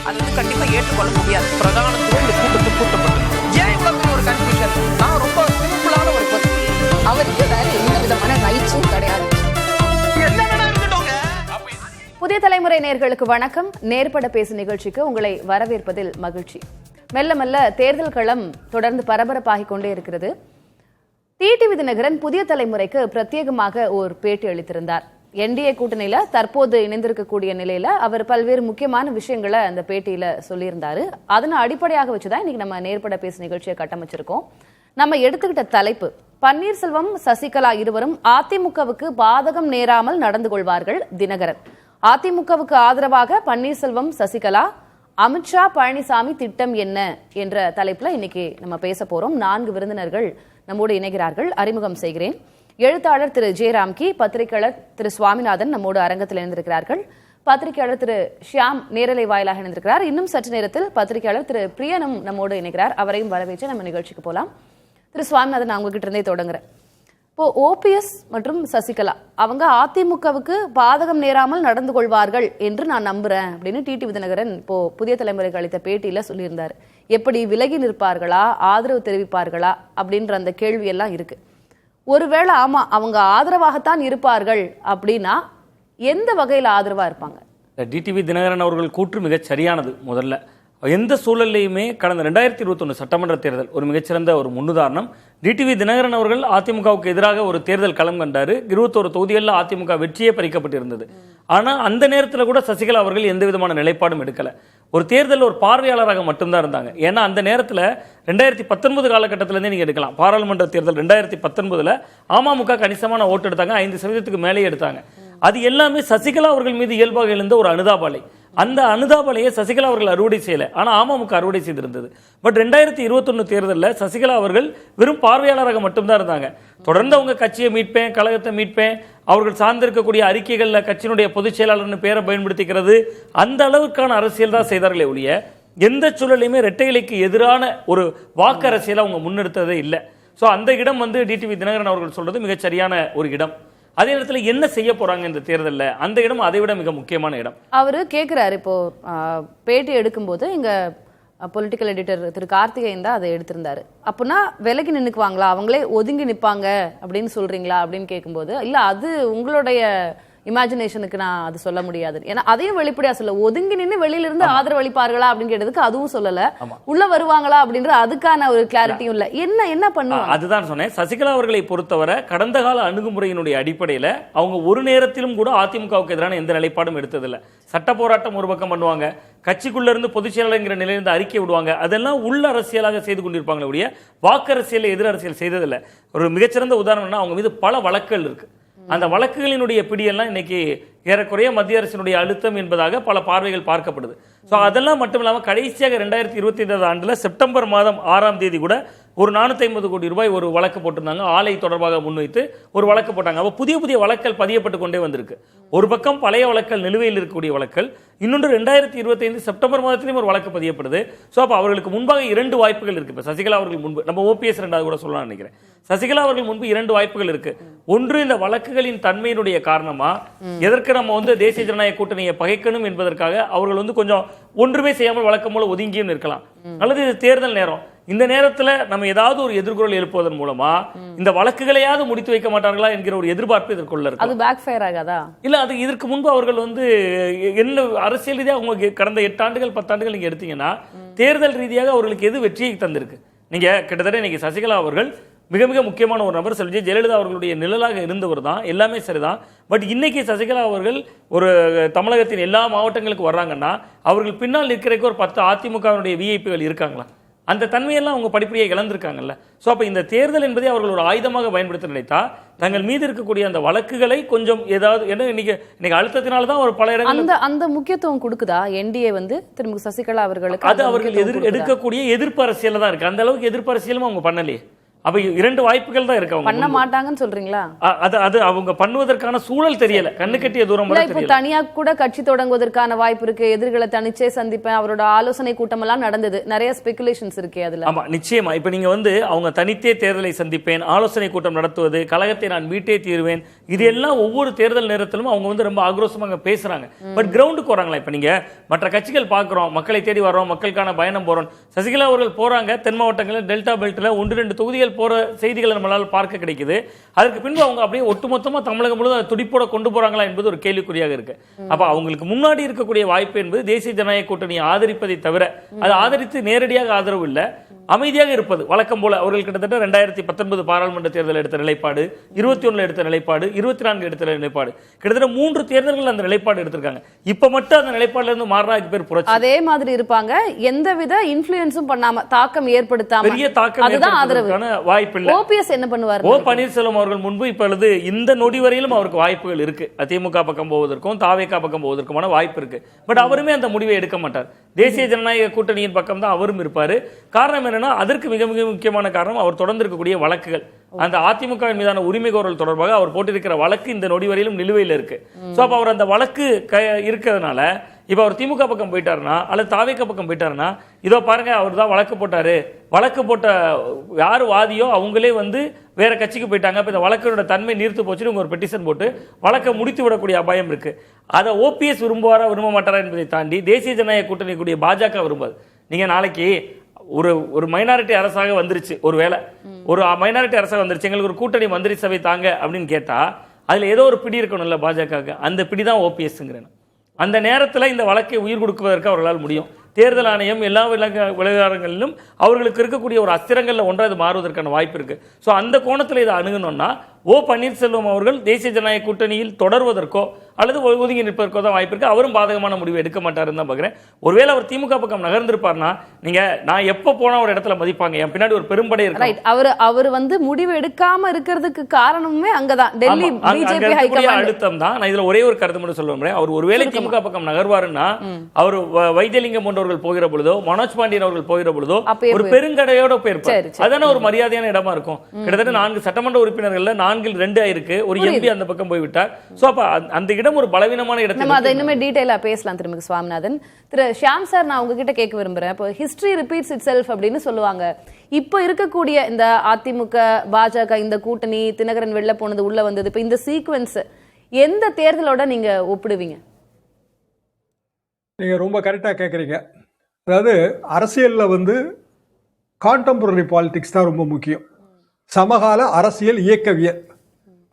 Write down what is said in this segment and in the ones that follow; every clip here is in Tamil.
அது கண்டிப்பா ஏற்றுக்கொள்ள முடியாது. பிரதானத்துல இந்த கூட்டத்தில் கூட்டப்பட்டது ஏன் இவ்வளவு ஒரு கன்ஃபியூஷன்? நான் ரொம்ப சிம்பிளான ஒரு பர்சன். அவருக்கு வேற எந்த விதமான ரைட்ஸும் கிடையாது. புதிய தலைமுறை நேயர்களுக்கு வணக்கம். நேர்பட பேசு நிகழ்ச்சிக்கு உங்களை வரவேற்பதில் மகிழ்ச்சி. மெல்ல மெல்ல தேர்தல் களம் தொடர்ந்து பரபரப்பாகிக் கொண்டே இருக்கிறது. டிடிவி தினகரன் புதிய தலைமுறைக்கு பிரத்யேகமாக ஒரு பேட்டி அளித்திருந்தார். என்டிஏ கூட்டணியில தற்போது இணைந்திருக்கக்கூடிய நிலையில அவர் பல்வேறு முக்கியமான விஷயங்களை அந்த பேட்டியில சொல்லியிருந்தாரு. அதனை அடிப்படையாக வச்சுதான் இன்னைக்கு நம்ம நேர்பட பேசு நிகழ்ச்சியை கட்டமைச்சிருக்கோம். நம்ம எடுத்துக்கிட்ட தலைப்பு, பன்னீர்செல்வம் சசிகலா இருவரும் அதிமுகவுக்கு பாதகம் நேராமல் நடந்து கொள்வார்கள். தினகரன் அதிமுகவுக்கு ஆதரவாக பன்னீர்செல்வம் சசிகலா, அமித்ஷா பழனிசாமி திட்டம் என்ன என்ற தலைப்புல இன்னைக்கு நம்ம பேச போறோம். 4 விருந்தினர்கள் நம்மோடு இணைகிறார்கள். அறிமுகம் செய்கிறேன். எழுத்தாளர் திரு ஜெயராம்கி, பத்திரிகையாளர் திரு சுவாமிநாதன் நம்மோடு அரங்கத்தில் இணைந்திருக்கிறார்கள். பத்திரிகையாளர் திரு ஷியாம் நேரலை வாயிலாக இணைந்திருக்கிறார். இன்னும் சற்று நேரத்தில் பத்திரிகையாளர் திரு பிரியனும் நம்மோடு இணைகிறார். அவரையும் வரவேற்று நம்ம நிகழ்ச்சிக்கு போலாம். திரு சுவாமிநாதன், நான் உங்ககிட்ட இருந்தே தொடங்குறேன். இப்போ ஓபிஎஸ் மற்றும் சசிகலா அவங்க அதிமுகவுக்கு பாதகம் நேராமல் நடந்து கொள்வார்கள் என்று நான் நம்புறேன் அப்படின்னு டிடிவி தினகரன் இப்போ புதிய தலைமுறைக்கு அளித்த பேட்டியில சொல்லியிருந்தாரு. எப்படி விலகி நிற்பார்களா, ஆதரவு தெரிவிப்பார்களா அப்படின்ற அந்த கேள்வி எல்லாம் இருக்கு. ஒருவேளை ஆமா அவங்க ஆதரவாகத்தான் இருப்பார்கள் அப்படின்னா எந்த வகையில் ஆதரவா இருப்பாங்க? டிடிவி தினகரன் அவர்கள் கூற்று மிகச் சரியானது. முதல்ல எந்த சூழல்லையுமே கடந்த 2021 சட்டமன்ற தேர்தல் ஒரு மிகச்சிறந்த ஒரு முன்னுதாரணம். டிடிவி தினகரன் அவர்கள் அதிமுகவுக்கு எதிராக ஒரு தேர்தல் களம் கண்டாரு. 21 தொகுதிகளில் அதிமுக வெற்றியே பறிக்கப்பட்டிருந்தது. ஆனால் அந்த நேரத்தில் கூட சசிகலா அவர்கள் எந்த விதமான நிலைப்பாடும் எடுக்கல. ஒரு தேர்தலில் ஒரு பார்வையாளராக மட்டும்தான் இருந்தாங்க. ஏன்னா அந்த நேரத்தில் 2019 காலகட்டத்திலேருந்தே நீங்கள் எடுக்கலாம். பாராளுமன்ற தேர்தல் 2019 அமமுக கணிசமான ஓட்டு எடுத்தாங்க, 5% மேலே எடுத்தாங்க. அது எல்லாமே சசிகலா அவர்கள் மீது இயல்பாக எழுந்த ஒரு அனுதாபலை. அந்த அனுதாபலையை சசிகலா அவர்கள் அறுவடை செய்யல, ஆனால் அமமுக அறுவடை செய்திருந்தது. பட் 2021 தேர்தலில் சசிகலா அவர்கள் வெறும் பார்வையாளராக மட்டும்தான் இருந்தாங்க. தொடர்ந்து அவங்க கட்சியை மீட்பேன், கழகத்தை மீட்பேன், அவர்கள் சார்ந்திருக்கக்கூடிய அறிக்கைகளில் கட்சியினுடைய பொதுச் செயலாளர்னு பேரை பயன்படுத்திக்கிறது, அந்த அளவுக்கான அரசியல் தான் செய்தார்களே ஒழிய எந்த சூழலையுமே இரட்டை இலைக்கு எதிரான ஒரு வாக்கு அரசியலை அவங்க முன்னெடுத்ததே இல்லை. ஸோ அந்த இடம் டிடிவி தினகரன் அவர்கள் சொல்றது மிகச் சரியான ஒரு இடம். அதே நேரத்தில் என்ன செய்ய போறாங்க இந்த தேர்தலில், அந்த இடம் அதை விட மிக முக்கியமான இடம். அவரு கேட்கிறாரு, இப்போ பேட்டி எடுக்கும்போது இங்க பொலிட்டிக்கல் எடிட்டர் திரு கார்த்திகேயன் தான் அதை எடுத்திருந்தாரு. அப்படின்னா விலகி நின்னுக்குவாங்களா, அவங்களே ஒதுங்கி நிற்பாங்க அப்படின்னு சொல்றீங்களா அப்படின்னு கேட்கும்போது, இல்ல அது உங்களுடைய இமேஜினேஷனுக்கு நான் அது சொல்ல முடியாது. ஏன்னா அதையும் வெளிப்படையா சொல்ல, ஒதுங்கி நின்று வெளியில இருந்து ஆதரவு அளிப்பார்களா அப்படின்னு கேட்டதுக்கு அதுவும் சொல்லல, உள்ள வருவாங்களா அப்படின்ற அதுக்கான ஒரு கிளாரிட்டியும் இல்ல. என்ன பண்ணுவாங்க அதுதான் சொன்னேன். சசிகலா அவர்களை பொறுத்தவரை கடந்த கால அணுகுமுறையினுடைய அடிப்படையில் அவங்க ஒரு நேரத்திலும் கூட அதிமுகவுக்கு எதிரான எந்த நிலைப்பாடும் எடுத்ததில்லை. சட்ட போராட்டம் ஒரு பக்கம் பண்ணுவாங்க, கட்சிக்குள்ள இருந்து பொதுச் செயலாளர் நிலையிலிருந்து அறிக்கை விடுவாங்க, அதெல்லாம் உள்ள அரசியலாக செய்து கொண்டிருப்பாங்களே ஒழிய வாக்கு அரசியல் எதிர் அரசியல் செய்ததில்லை. ஒரு மிகச்சிறந்த உதாரணம்னா அவங்க மீது பல வழக்குகள் இருக்கு. அந்த வழக்குகளினுடைய பிடியெல்லாம் இன்னைக்கு ஏறக்குறைய மத்திய அரசினுடைய அழுத்தம் என்பதாக பல பார்வைகள் பார்க்கப்படுது. ஸோ அதெல்லாம் மட்டும் இல்லாமல் கடைசியாக 2025 ஆண்டில் செப்டம்பர் மாதம் 6ஆம் தேதி கூட ஒரு 450 கோடி ரூபாய் ஒரு வழக்கு போட்டிருந்தாங்க. ஆலை தொடர்பாக முன்வைத்து ஒரு வழக்கு போட்டாங்க. அப்போ புதிய புதிய வழக்குகள் பதியப்பட்டு கொண்டே வந்திருக்கு. ஒரு பக்கம் பழைய வழக்குகள் நிலுவையில் இருக்கக்கூடிய வழக்குகள், இன்னொன்று 2025 செப்டம்பர் மாதத்திலையும் ஒரு வழக்கு பதியப்படுது. ஸோ அப்போ அவர்களுக்கு முன்பாக 2 வாய்ப்புகள் இருக்கு. இப்போ சசிகலா அவர்கள் முன்பு, நம்ம ஓபிஎஸ் 2வது கூட சொல்லலாம் நினைக்கிறேன், சசிகலா அவர்கள் முன்பு 2 வாய்ப்புகள் இருக்கு. ஒன்று, இந்த வழக்குகளின் தன்மையினுடைய காரணமா எதற்கு நம்ம தேசிய ஜனநாயக கூட்டணியை பகைக்கணும் என்பதற்காக அவர்கள் கொஞ்சம் ஒன்றுமே செய்யாமல் வழக்கம் போல ஒதுங்கியும் இருக்கலாம். அல்லது இது தேர்தல் நேரம், இந்த நேரத்தில் நம்ம ஏதாவது ஒரு எதிர்குரல் எழுப்புவதன் மூலமா இந்த வழக்குகளையாவது முடித்து வைக்க மாட்டார்களா என்கிற ஒரு எதிர்பார்ப்பு இதற்குள்ள இருக்கு. அது பேக் ஃபயர் ஆகாதா? இல்ல, அது இதற்கு முன்பு அவர்கள் என்ன அரசியல் ரீதியாக அவங்க கடந்த 8 ஆண்டுகள் 10 ஆண்டுகள் நீங்க எடுத்தீங்கன்னா தேர்தல் ரீதியாக அவர்களுக்கு எது வெற்றியை தந்திருக்கு? நீங்க கிட்டத்தட்ட இன்னைக்கு சசிகலா அவர்கள் மிக மிக முக்கியமான ஒரு நபர். செல்வி ஜெயலலிதா அவர்களுடைய நிழலாக இருந்தவர் தான், எல்லாமே சரிதான். பட் இன்னைக்கு சசிகலா அவர்கள் ஒரு தமிழகத்தின் எல்லா மாவட்டங்களுக்கு வர்றாங்கன்னா அவர்கள் பின்னால் நிற்கிறதுக்கு ஒரு 10 அதிமுகவினுடைய விஐபிகள் இருக்காங்களா? அந்த தன்மையெல்லாம் அவங்க படிப்படியாக இழந்திருக்காங்கல்ல. ஸோ அப்போ இந்த தேர்தல் என்பதை அவர்கள் ஒரு ஆயுதமாக பயன்படுத்த நினைத்தா தங்கள் மீது இருக்கக்கூடிய அந்த வழக்குகளை கொஞ்சம் ஏதாவது இன்னைக்கு அழுத்தத்தினால தான் ஒரு பல இடங்கள் அந்த முக்கியத்துவம் கொடுக்குதா என்டிஏ திரும்ப சசிகலா அவர்களுக்கு? அது அவர்கள் எடுக்கக்கூடிய எதிர்ப்பு அரசியல் தான் இருக்கு. அந்த அளவுக்கு எதிர்ப்பு அரசியலும் அவங்க பண்ணலையே. அப்ப 2 வாய்ப்புகள் தான் இருக்கு. அவங்க பண்ண மாட்டாங்கன்னு சொல்றீங்களா? அது அவங்க பண்ணுவதற்கான சூழல் தெரியல, கண்ணு கட்டிய தூரம் இல்ல. இப்போ தனியா கூட கட்சி தொடங்குவதற்கான வாய்ப்பு இருக்கு. எதிர்களை தனிச்சே சந்திப்பேன், அவரோட ஆலோசனை கூட்டம் எல்லாம் நடந்தது. நிறைய ஸ்பெகுலேஷன்ஸ் இருக்கு அதுல. ஆமா, நிச்சயமா. இப்ப நீங்க அவங்க தனித்தே தேர்தலை சந்திப்பேன், ஆலோசனை கூட்டம் நடத்துவது, கழகத்தை நான் மீட்டே தீர்வேன், இது எல்லாம் ஒவ்வொரு தேர்தல் நேரத்திலும் அவங்க ரொம்ப ஆக்ரோஷமாக பேசுறாங்க. பட் கிரவுண்டுக்கு வராங்களா? இப்ப நீங்க மற்ற கட்சிகள் பாக்குறோம், மக்களை தேடி வரோம், மக்களுக்கான பயணம் போறோம். சசிகலா அவர்கள் போறாங்க தென் மாவட்டங்களில், டெல்டா பெல்ட்ல 1-2 தொகுதிகள் போற செய்திகளை நம்மளால பார்க்க கிடைக்குது. அதற்கு பின்பு அவங்க அப்படியே ஒட்டுமொத்தமா தமிழகம் முழுவதும் துடிப்போட கொண்டு போறாங்களா என்பது ஒரு கேள்விக்குறியாக இருக்கு. அப்ப அவங்களுக்கு முன்னாடி இருக்கக்கூடிய வாய்ப்பு என்பது தேசிய ஜனநாயக கூட்டணியை ஆதரிப்பதை தவிர, அதை ஆதரித்து நேரடியாக ஆதரவு இல்ல, அமைதியாக இருப்பது. வழக்கம் போல அவர்கள் கிட்டத்தட்ட 2019 பாராளுமன்ற தேர்தல் எடுத்த நிலைப்பாடு, 21 எடுத்த நிலைப்பாடு, 24 எடுத்த நிலைப்பாடு, கிட்டத்தட்ட 3 தேர்தல்கள் அந்த நிலைப்பாடு எடுத்திருக்காங்க. இப்ப மட்டும் அந்த நிலைப்பாடுல இருந்து மாறினா பேர் புரட்சி. அதே மாதிரி இருப்பாங்க, எந்தவித இன்ஃப்ளூயன்ஸும் பண்ணாம, தாக்கம் ஏற்படுத்தாம, பெரிய தாக்கம் ஏற்படுத்துவதற்கான வாய்ப்பு இல்ல. ஓபிஎஸ் என்ன பண்ணுவார்? ஓ பன்னீர்செல்வம் அவர்கள் முன்பு இப்பொழுது இந்த நொடி வரையிலும் அவருக்கு வாய்ப்புகள் இருக்கு. அதிமுக பக்கம் போவதற்கும் தாவேகா பக்கம் போவதற்குமான வாய்ப்பு இருக்கு. பட் அவருமே அந்த முடிவை எடுக்க மாட்டார். தேசிய ஜனநாயக கூட்டணியின் பக்கம் தான் அவரும் இருப்பாரு. காரணம் என்னன்னா, அதற்கு மிக மிக முக்கியமான காரணம் அவர் தொடர்ந்து இருக்கக்கூடிய வழக்குகள். அந்த அதிமுகவின் மீதான உரிமை கோரல் தொடர்பாக அவர் போட்டிருக்கிற வழக்கு இந்த நொடி வரையிலும் நிலுவையில் இருக்கு. சோ அப்ப அவர் அந்த வழக்கு இருக்கிறதுனால இப்ப அவர் திமுக பக்கம் போயிட்டாருன்னா அல்லது தாவேகா பக்கம் போயிட்டாருன்னா, இதோ பாருங்க அவர் தான் வழக்கு போட்டாரு, வழக்கு போட்ட யாரு வாதியோ அவங்களே வேற கட்சிக்கு போயிட்டாங்க, இப்ப இந்த வழக்கோட தன்மை நீர்த்து போச்சுன்னு ஒரு பெட்டிஷன் போட்டு வழக்கை முடித்து விடக்கூடிய அபாயம் இருக்கு. அதை ஓபிஎஸ் விரும்புவாரா விரும்ப மாட்டாரா என்பதை தாண்டி தேசிய ஜனநாயக கூட்டணி கூடிய பாஜக விரும்பாது. நீங்க நாளைக்கு ஒரு மைனாரிட்டி அரசாக வந்துருச்சு, ஒரு மைனாரிட்டி அரசாக வந்துருச்சு, எங்களுக்கு ஒரு கூட்டணி மந்திரி சபை தாங்க அப்படின்னு கேட்டா அதுல ஏதோ ஒரு பிடி இருக்கணும்ல பாஜக. அந்த பிடி தான் ஓபிஎஸ்ங்கிறேன். அந்த நேரத்தில் இந்த வழக்கை உயிர் கொடுக்குவதற்கு அவர்களால் முடியும். தேர்தல் ஆணையம் எல்லா விவகாரங்களிலும் அவர்களுக்கு இருக்கக்கூடிய ஒரு அஸ்திரங்களில் ஒன்றாக இது மாறுவதற்கான வாய்ப்பு இருக்கு. ஸோ அந்த கோணத்தில் இதை அணுகணும்னா ஓ பன்னீர்செல்வம் அவர்கள் தேசிய ஜனநாயக கூட்டணியில் தொடர்வதற்கோ அல்லது ஒதுங்கி நிற்பதற்கோ தான் வாய்ப்பு இருக்கு. அவரும் பாதகமான முடிவு எடுக்க மாட்டாருன்னு தான் பார்க்குறேன். ஒருவேளை அவர் திமுக பக்கம் நகர்ந்திருப்பார்னா, நான் எப்போ போனா ஒரு இடத்துல மதிப்பாங்க, என் பின்னாடி ஒரு பெரும்படை இருக்கு. அவர் முடிவு எடுக்காம இருக்கிறதுக்கு காரணமே அங்கதான், டெல்லி பிஜேபி ஹைகமாண்ட் அழுத்தம் தான். நான் இதுல ஒரே ஒரு கருத்து மட்டும் சொல்ல, அவர் ஒருவேளை திமுக பக்கம் நகர்வாருன்னா, அவர் வைத்தியலிங்கம் போன்றவர்கள் போகிற பொழுதோ, மனோஜ் பாண்டியன் அவர்கள் போகிற பொழுதோ ஒரு பெருங்கடையோட போயிருப்பார். அதான ஒரு மரியாதையான இடமா இருக்கும். கிட்டத்தட்ட 4 சட்டமன்ற உறுப்பினர்கள் 4-ல் 2 ஆயிருக்கு, ஒரு எம்பி அந்த பக்கம் போய்விட்டார். சோ அப்ப அந்த இடம் ஒரு பலவீனமான இடத்துல நம்ம அதை இன்னுமே டீடைலா பேசலாம். திரும்ப சுவாமிநாதன், திரு ஷியாம் சார், நான் உங்ககிட்ட கேட்க விரும்புறேன். இப்போ ஹிஸ்டரி ரிப்பீட்ஸ் இட் செல்ஃப் அப்படின்னு சொல்லுவாங்க. இப்போ இருக்கக்கூடிய இந்த அதிமுக பாஜக இந்த கூட்டணி, தினகரன் வெளில போனது உள்ள வந்தது, இப்போ இந்த சீக்வென்ஸ் எந்த தேர்தலோட நீங்க ஒப்பிடுவீங்க? நீங்க ரொம்ப கரெக்டா கேட்குறீங்க. அதாவது அரசியல்ல கான்டெம்பரரி பாலிடிக்ஸ் தான் ரொம்ப முக்கியம். சமகால அரசியல் இயக்கவியல்.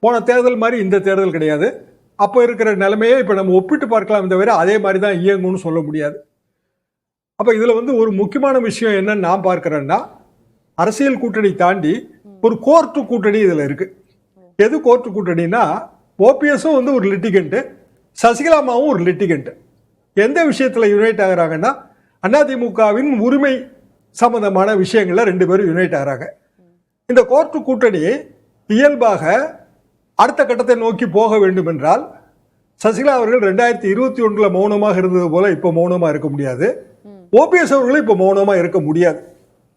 போன தேர்தல் மாதிரி இந்த தேர்தல் கிடையாது. அப்போ இருக்கிற நிலைமையே இப்போ நம்ம ஒப்பிட்டு பார்க்கலாம் தவிர அதே மாதிரி தான் இயங்கும்னு சொல்ல முடியாது. அப்போ இதில் ஒரு முக்கியமான விஷயம் என்னன்னு நான் பார்க்குறேன்னா, அரசியல் கூட்டணி தாண்டி ஒரு கோர்ட்டு கூட்டணி இதில் இருக்குது. எது கோர்ட்டு கூட்டணின்னா, ஓபிஎஸும் ஒரு லிட்டிகண்ட்டு, சசிகலாமாவும் ஒரு லிட்டிகண்ட்டு. எந்த விஷயத்தில் யுனைட் ஆகிறாங்கன்னா, அதிமுகவின் உரிமை சம்பந்தமான விஷயங்களில் 2 பேரும் யுனைட் ஆகிறாங்க. இந்த கோர்ட்டு கூட்டணி இயல்பாக அடுத்த கட்டத்தை நோக்கி போக வேண்டும் என்றால், சசிகலா அவர்கள் 2021 மௌனமாக இருந்தது போல இப்போ மௌனமாக இருக்க முடியாது. ஓபிஎஸ் அவர்களும் இப்போ மௌனமாக இருக்க முடியாது.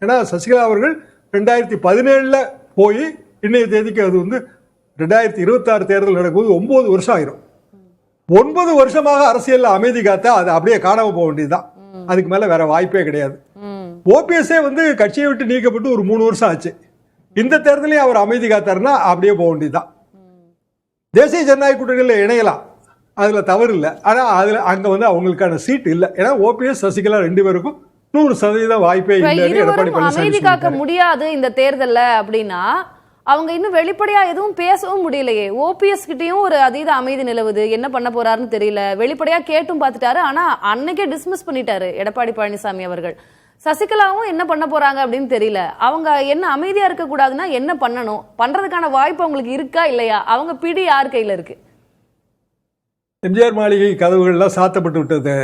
ஏன்னா சசிகலா அவர்கள் 2017 போய் இன்னைய தேதிக்கு அது 2026 தேர்தல் நடக்கும்போது 9 வருஷம் ஆயிரும். 9 வருஷமாக அரசியல் அமைதி காத்தா அது அப்படியே காணாம போக வேண்டியதுதான். அதுக்கு மேல வேற வாய்ப்பே கிடையாது. ஓபிஎஸ்ஏ கட்சியை விட்டு நீக்கப்பட்டு ஒரு 3 வருஷம் ஆச்சு. இந்த தேர்தலையும் அவர் அமைதி காத்தாருன்னா அப்படியே போக வேண்டியதுதான். தேசிய ஜனநாயக கூட்டணியில் இணையலாம், அதுல தவறு இல்லை. ஆனா அதுல அங்க அவங்களுக்கான சீட் இல்லை. ஏன்னா ஓபிஎஸ் சசிகலா 2 பேருக்கும் 100% வாய்ப்பே இல்லை. அமைதி காக்க முடியாது இந்த தேர்தல்ல அப்படின்னா அவங்க இன்னும் வெளிப்படையா எதுவும் பேசவும் முடியலையே. ஓபிஎஸ் கிட்டயும் ஒரு அதீத அமைதி நிலவுது, என்ன பண்ண போறாருன்னு தெரியல. வெளிப்படையா கேட்டும் பார்த்துட்டாரு, ஆனா அன்னைக்கே டிஸ்மிஸ் பண்ணிட்டாரு எடப்பாடி பழனிசாமி அவர்கள். சசிகலாவும் என்ன பண்ண போறாங்க அப்படின்னு தெரியல. அவங்க என்ன அமைதியா இருக்க கூடாதுன்னா என்ன பண்ணணும், பண்றதுக்கான வாய்ப்பு அவங்களுக்கு இருக்கா இல்லையா, அவங்க பிடி யார் கையில இருக்கு? எம்ஜிஆர் மாளிகை கதவுகள்லாம் சாத்தப்பட்டு விட்டது,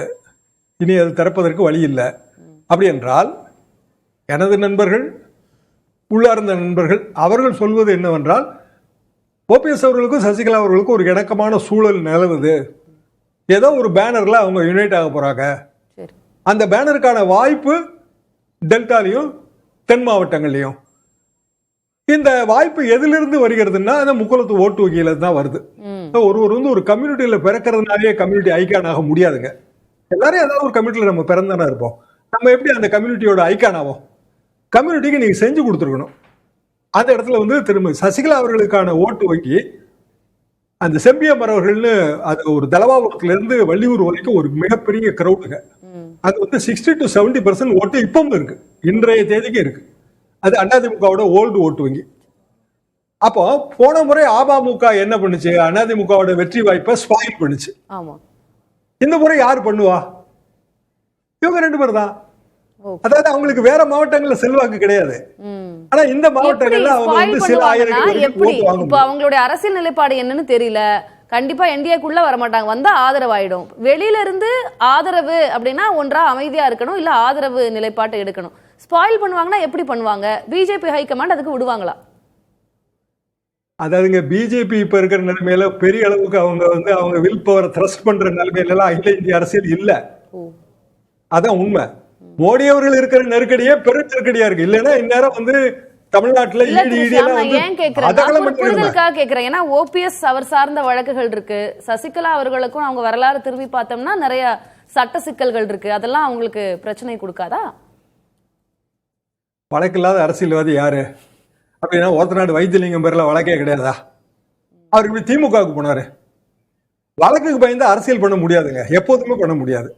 இனி அது திறப்பதற்கு வழி இல்லை. அப்படி என்றால் எனது நண்பர்கள், உள்ளார்ந்த நண்பர்கள், அவர்கள் சொல்வது என்னவென்றால், ஓபிஎஸ் அவர்களுக்கும் சசிகலா அவர்களுக்கும் ஒரு இணக்கமான சூழல் நிலவுது, ஏதோ ஒரு பேனர்ல அவங்க யுனைட் ஆக போறாங்க. அந்த பேனருக்கான வாய்ப்பு டெல்டாலையும் தென் மாவட்டங்கள்லையும் இந்த வாய்ப்பு எதிலிருந்து வருகிறதுன்னா அந்த முக்குளத்து ஓட்டு வங்கியில தான் வருது. ஒருவர் வந்து ஒரு கம்யூனிட்டியில பிறக்கிறதுனாலே கம்யூனிட்டி ஐக்கான் ஆக முடியாதுங்க. எல்லாரும் ஏதாவது ஒரு கம்யூனிட்டியில நம்ம பிறந்தானே இருப்போம். நம்ம எப்படி அந்த கம்யூனிட்டியோட ஐக்கான் ஆகும்? கம்யூனிட்டிக்கு நீங்க செஞ்சு கொடுத்துருக்கணும். அந்த இடத்துல வந்து திரும்ப சசிகலா அவர்களுக்கான ஓட்டு வங்கி அந்த செம்பியமர் அவர்கள்னு அது ஒரு தலவாபுரத்துல இருந்து வள்ளியூர் வரைக்கும் ஒரு மிகப்பெரிய கிரௌடுங்க. அது வந்து 60 to 70% ஓட்டு இப்பவும் இருக்கு, இன்றைய தேதிக்கு இருக்கு. அது அதிமுகவோட ஓல்டு ஓட்டு வங்கி. அப்போ போன முறை அமமுக என்ன பண்ணுச்சு? அதிமுகவோட வெற்றி வாய்ப்பை ஸ்பாயில் பண்ணுச்சு. இந்த முறை யார் பண்ணுவா? இவங்க 2 பேர் தான். அதாவது அவங்களுக்கு வேற மாவட்டங்கள்ல செல்வாக்கு கிடையாது. ஆனா இந்த மாவட்டங்கள்ல அவங்க வந்து சில ஆயிரம் இப்ப அவங்களுடைய அரசியல் நிலைப்பாடு என்னன்னு தெரியல. கண்டிப்பா என்டிஏக்குள்ள வர மாட்டாங்க, வந்தா ஆதரவாயிடும். வெளியில இருந்து ஆதரவு அப்படின்னா ஒன்றா அமைதியா இருக்கணும், இல்ல ஆதரவு நிலைப்பாட்டை எடுக்கணும். ஸ்பாயில் பண்ணுவாங்கன்னா எப்படி பண்ணுவாங்க? பிஜேபி ஹைகமாண்ட் அதுக்கு விடுவாங்களா? அதாவதுங்க, பிஜேபி இப்ப இருக்கிற நிலைமையில பெரிய அளவுக்கு அவங்க வந்து அவங்க வில் பவரை த்ரஸ்ட் பண்ற நிலைமையில எல்லாம் அகில இந்திய அரசியல் இல்ல. அதான் உண்மை. மோடி அவர்கள் இருக்கிற நெருக்கடியே பெரும் நெருக்கடியா இருக்கு. இல்லைன்னா இந்நேரம் வந்து தமிழ்நாட்டுல கேக்குறேன். ஏன்னா ஓபிஎஸ் அவர் சார்ந்த வழக்குகள் இருக்கு. சசிகலா அவர்களுக்கும் அவங்க வரலாறு திரும்பி பார்த்தோம்னா நிறைய சட்ட சிக்கல்கள் இருக்கு. அதெல்லாம் அவங்களுக்கு பிரச்சனை கொடுக்காதா? வழக்கு இல்லாத அரசியல்வாதி யாரு அப்படின்னா ஒருத்தநாடு வைத்தியலிங்கம் பேர்ல வழக்கே கிடையாதா? அவர் இப்படி திமுகவுக்கு போனாரு. வழக்குக்கு பயந்து அரசியல் பண்ண முடியாதுங்க, எப்போதுமே பண்ண முடியாது.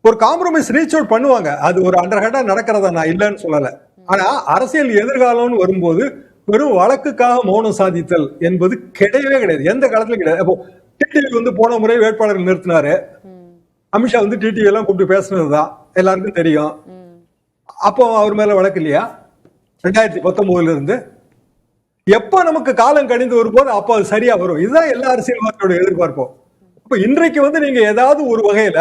ஒரு காம்ப்ரமைஸ் ரீச் அவுட் பண்ணுவாங்க, அது ஒரு அண்டர்ஹேண்டா நடக்கிறதா நான் இல்லைன்னு சொல்லல. ஆனா அரசியல் எதிர்காலம்னு வரும்போது வெறும் வழக்குக்காக மௌனம் சாதித்தல் என்பது கிடையவே கிடையாது, எந்த காலத்திலும் கிடையாது. அப்போ டிடிவி வந்து போன முறை வேட்பாளர்கள் நிறுத்தினாரு. அமித்ஷா வந்து டிடிவி எல்லாம் கூப்பிட்டு பேசுனதுதான் எல்லாருக்கும் தெரியும். அப்போ அவர் மேல வழக்கு இல்லையா? 2019 இருந்து எப்ப நமக்கு காலம் கணிந்து வரும்போது அப்போ அது சரியா வரும். இதுதான் எல்லா அரசியல்வாதியோட எதிர்பார்ப்போம். அப்ப இன்றைக்கு வந்து நீங்க ஏதாவது ஒரு வகையில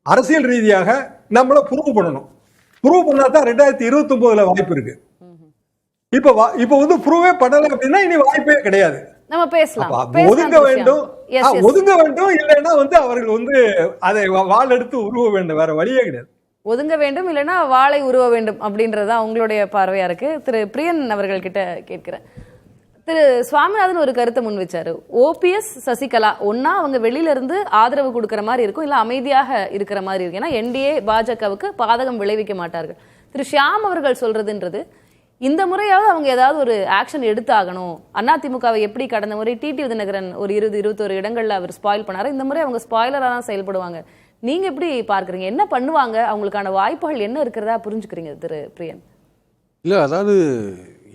அரசியல் ரீதியாக நம்மள ப்ரூவ் பண்ணணும். ப்ரூவ் பண்ணாதான் 2029 வாய்ப்பு இருக்கு. இப்ப வந்து ப்ரூவே பண்ணல அப்படின்னா இனி வாய்ப்பே கிடையாது. நம்ம பேசலாம். ஒதுங்க வேண்டும், ஒதுங்க வேண்டும். இல்லைன்னா வந்து அவர்கள் வந்து அதை வாள் எடுத்து உருவ வேண்டும், வேற வழியே கிடையாது. ஒதுங்க வேண்டும், இல்லைன்னா வாளை உருவ வேண்டும் அப்படின்றதா உங்களுடைய பார்வையா இருக்கு. திரு பிரியன் அவர்கள் கிட்ட கேட்கிறேன். திரு சுவாமிநாதன் ஒரு கருத்தை முன் வச்சாரு. ஓபிஎஸ் சசிகலா ஒன்னா அவங்க வெளியில இருந்து ஆதரவு கொடுக்கிற மாதிரி இருக்கும், இல்ல அமைதியாக இருக்கிற மாதிரி இருக்கு. ஏன்னா என்டிஏ பாஜகவுக்கு பாதகம் விளைவிக்க மாட்டார்கள். திரு ஷியாம் அவர்கள் சொல்றதுன்றது இந்த முறையாவது அவங்க ஏதாவது ஒரு ஆக்ஷன் எடுத்தாகணும். அதிமுகவை எப்படி கடந்த முறை டிடிவி தினகரன் ஒரு 20-21 இடங்கள்ல அவர் ஸ்பாயில் பண்ணாரு, இந்த முறை அவங்க ஸ்பாயிலரா தான் செயல்படுவாங்க. நீங்க எப்படி பார்க்குறீங்க? என்ன பண்ணுவாங்க? அவங்களுக்கான வாய்ப்புகள் என்ன இருக்கிறதா புரிஞ்சுக்கிறீங்க திரு பிரியன்? இல்லை, அதாவது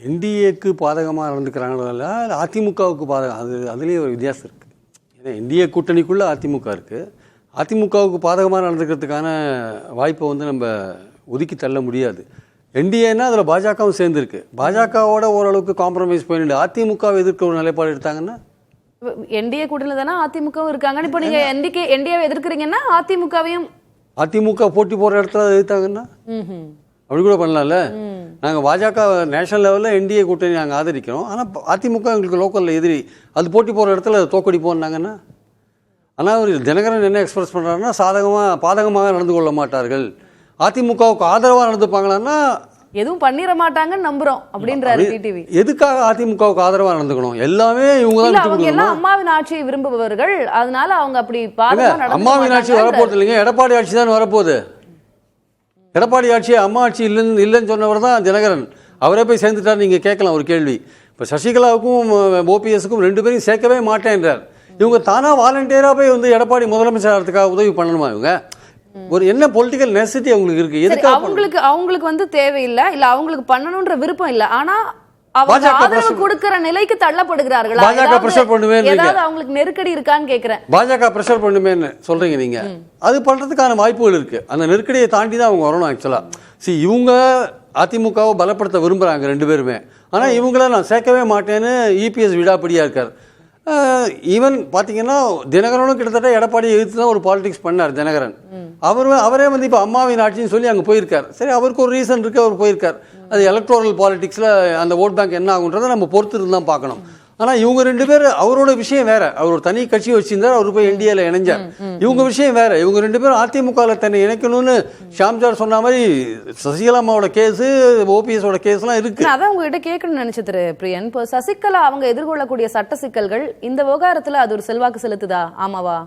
என்டிஏக்கு பாதகமாக நடந்துக்கிறாங்களா அதிமுகவுக்கு பாதகம், அதுலேயே ஒரு வித்தியாசம் இருக்குது. ஏன்னா என்டிஏ கூட்டணிக்குள்ளே அதிமுக இருக்குது. அதிமுகவுக்கு பாதகமாக நடந்துக்கிறதுக்கான வாய்ப்பை வந்து நம்ம ஒதுக்கி தள்ள முடியாது. என்டிஏன்னா அதில் பாஜகவும் சேர்ந்துருக்கு. பாஜகவோட ஓரளவுக்கு காம்ப்ரமைஸ் பண்ணிட்டு அதிமுகவை எதிர்க்க ஒரு நிலைப்பாடு எடுத்தாங்கன்னா, என்டிஏ கூட்டணியில தானே அதிமுகவும் இருக்காங்க. இப்போ நீங்க என்டிஏவை எதிர்க்கிறீங்கன்னா அதிமுக போட்டி போற இடத்துல எதிர்த்தாங்கன்னா அப்படி கூட பண்ணலாம்ல. நாங்கள் பாஜக நேஷனல் லெவலில் என்டிஏ கூட்டணி நாங்கள் ஆதரிக்கிறோம். ஆனால் அதிமுக எங்களுக்கு லோக்கலில் எதிரி, அது போட்டி போகிற இடத்துல தோக்கடிப்போம்னாங்கன்னா. ஆனால் அவர் தினகரன் என்ன எக்ஸ்பிரஸ் பண்ணுறாருன்னா பாதகமாக நடந்து கொள்ள மாட்டார்கள், அதிமுகவுக்கு ஆதரவாக நடந்துப்பாங்களான்னா எதுவும் பண்ணிட மாட்டாங்கன்னு நம்புறோம் அப்படின்றாரு டிடிவி. எதுக்காக அதிமுகவுக்கு ஆதரவா நடந்துக்கணும்? எல்லாமே இவங்க தான். அவங்க எல்லாம் அம்மாவின் ஆட்சியை விரும்புபவர்கள், அதனால அவங்க அப்படி அம்மாவின் ஆட்சி வரப்போறது இல்லைங்க, எடப்பாடி ஆட்சி தான் வரப்போகுது. எடப்பாடி ஆட்சி அம்மா ஆட்சி இல்லைன்னு சொன்னவர் தான் தினகரன். அவரே போய் சேர்ந்துட்டார். நீங்க கேட்கலாம் ஒரு கேள்வி. இப்போ சசிகலாவுக்கும் ஓபிஎஸ்க்கும் 2 பேரையும் சேர்க்கவே மாட்டேன்றார். இவங்க தானா வாலண்டியரா போய் வந்து எடப்பாடி முதலமைச்சர் ஆகிறதுக்காக உதவி பண்ணணுமா? இவங்க ஒரு என்ன பொலிட்டிக்கல் நெசசிட்டி அவங்களுக்கு இருக்கு? எதுக்கு அவங்களுக்கு வந்து தேவையில்லை, இல்ல அவங்களுக்கு பண்ணணும்ன்ற விருப்பம் இல்ல, ஆனா அவங்க ஆதரவு கொடுக்கிற நிலைக்கு தள்ளப்படுகிறார்கள். பாஜக பிரஷர் பண்ணுமே, ஏதாவது அவங்களுக்கு நெருக்கடி இருக்கான்னு கேக்குறேன். பாஜக பிரஷர் பண்ணுமேன்னு சொல்றீங்க நீங்க. அது பண்றதுக்கான வாய்ப்புகள் இருக்கு. அந்த நெருக்கடியை தாண்டி தான் அவங்க வரணும். ஆக்சுவலா இவங்க அதிமுகவை பலப்படுத்த விரும்புறாங்க 2 பேருமே. ஆனா இவங்கள நான் சேர்க்கவே மாட்டேன்னு இபிஎஸ் விடாப்படியா இருக்கார். ஈவன் பார்த்தீங்கன்னா தினகரனும் கிட்டத்தட்ட எடப்பாடியை எதிர்த்து தான் ஒரு பாலிடிக்ஸ் பண்ணார் தினகரன். அவரே வந்து இப்போ அம்மாவின் ஆட்சின்னு சொல்லி அங்கே போயிருக்கார். சரி, அவருக்கு ஒரு ரீசன் இருக்குது, அவர் போயிருக்கார். அது எலக்ட்ரோரல் பாலிடிக்ஸில் அந்த ஓட் பேங்க் என்ன ஆகுன்றதை நம்ம பொறுத்து இருந்து தான் பார்க்கணும். ஆனால் இவங்க 2 பேர் அவரோட விஷயம் வேற. அவர் ஒரு தனி கட்சி வச்சிருந்தார், அவர் போய் என்டிஏல இணைஞ்சார். இவங்க விஷயம் வேற. இவங்க 2 பேரும் அதிமுகவில் தன்னை இணைக்கணும்னு ஷாம்ஜார் சொன்ன மாதிரி சசிகலாமாவோட கேஸு, ஓபிஎஸோட கேஸ்லாம் இருக்கு. அதான் உங்ககிட்ட கேட்கணும்னு நினைச்ச திரு பிரியன், இப்போ சசிகலா அவங்க எதிர்கொள்ளக்கூடிய சட்ட சிக்கல்கள் இந்த விவகாரத்துல அது ஒரு செல்வாக்கு செலுத்துதா? ஆமாவா?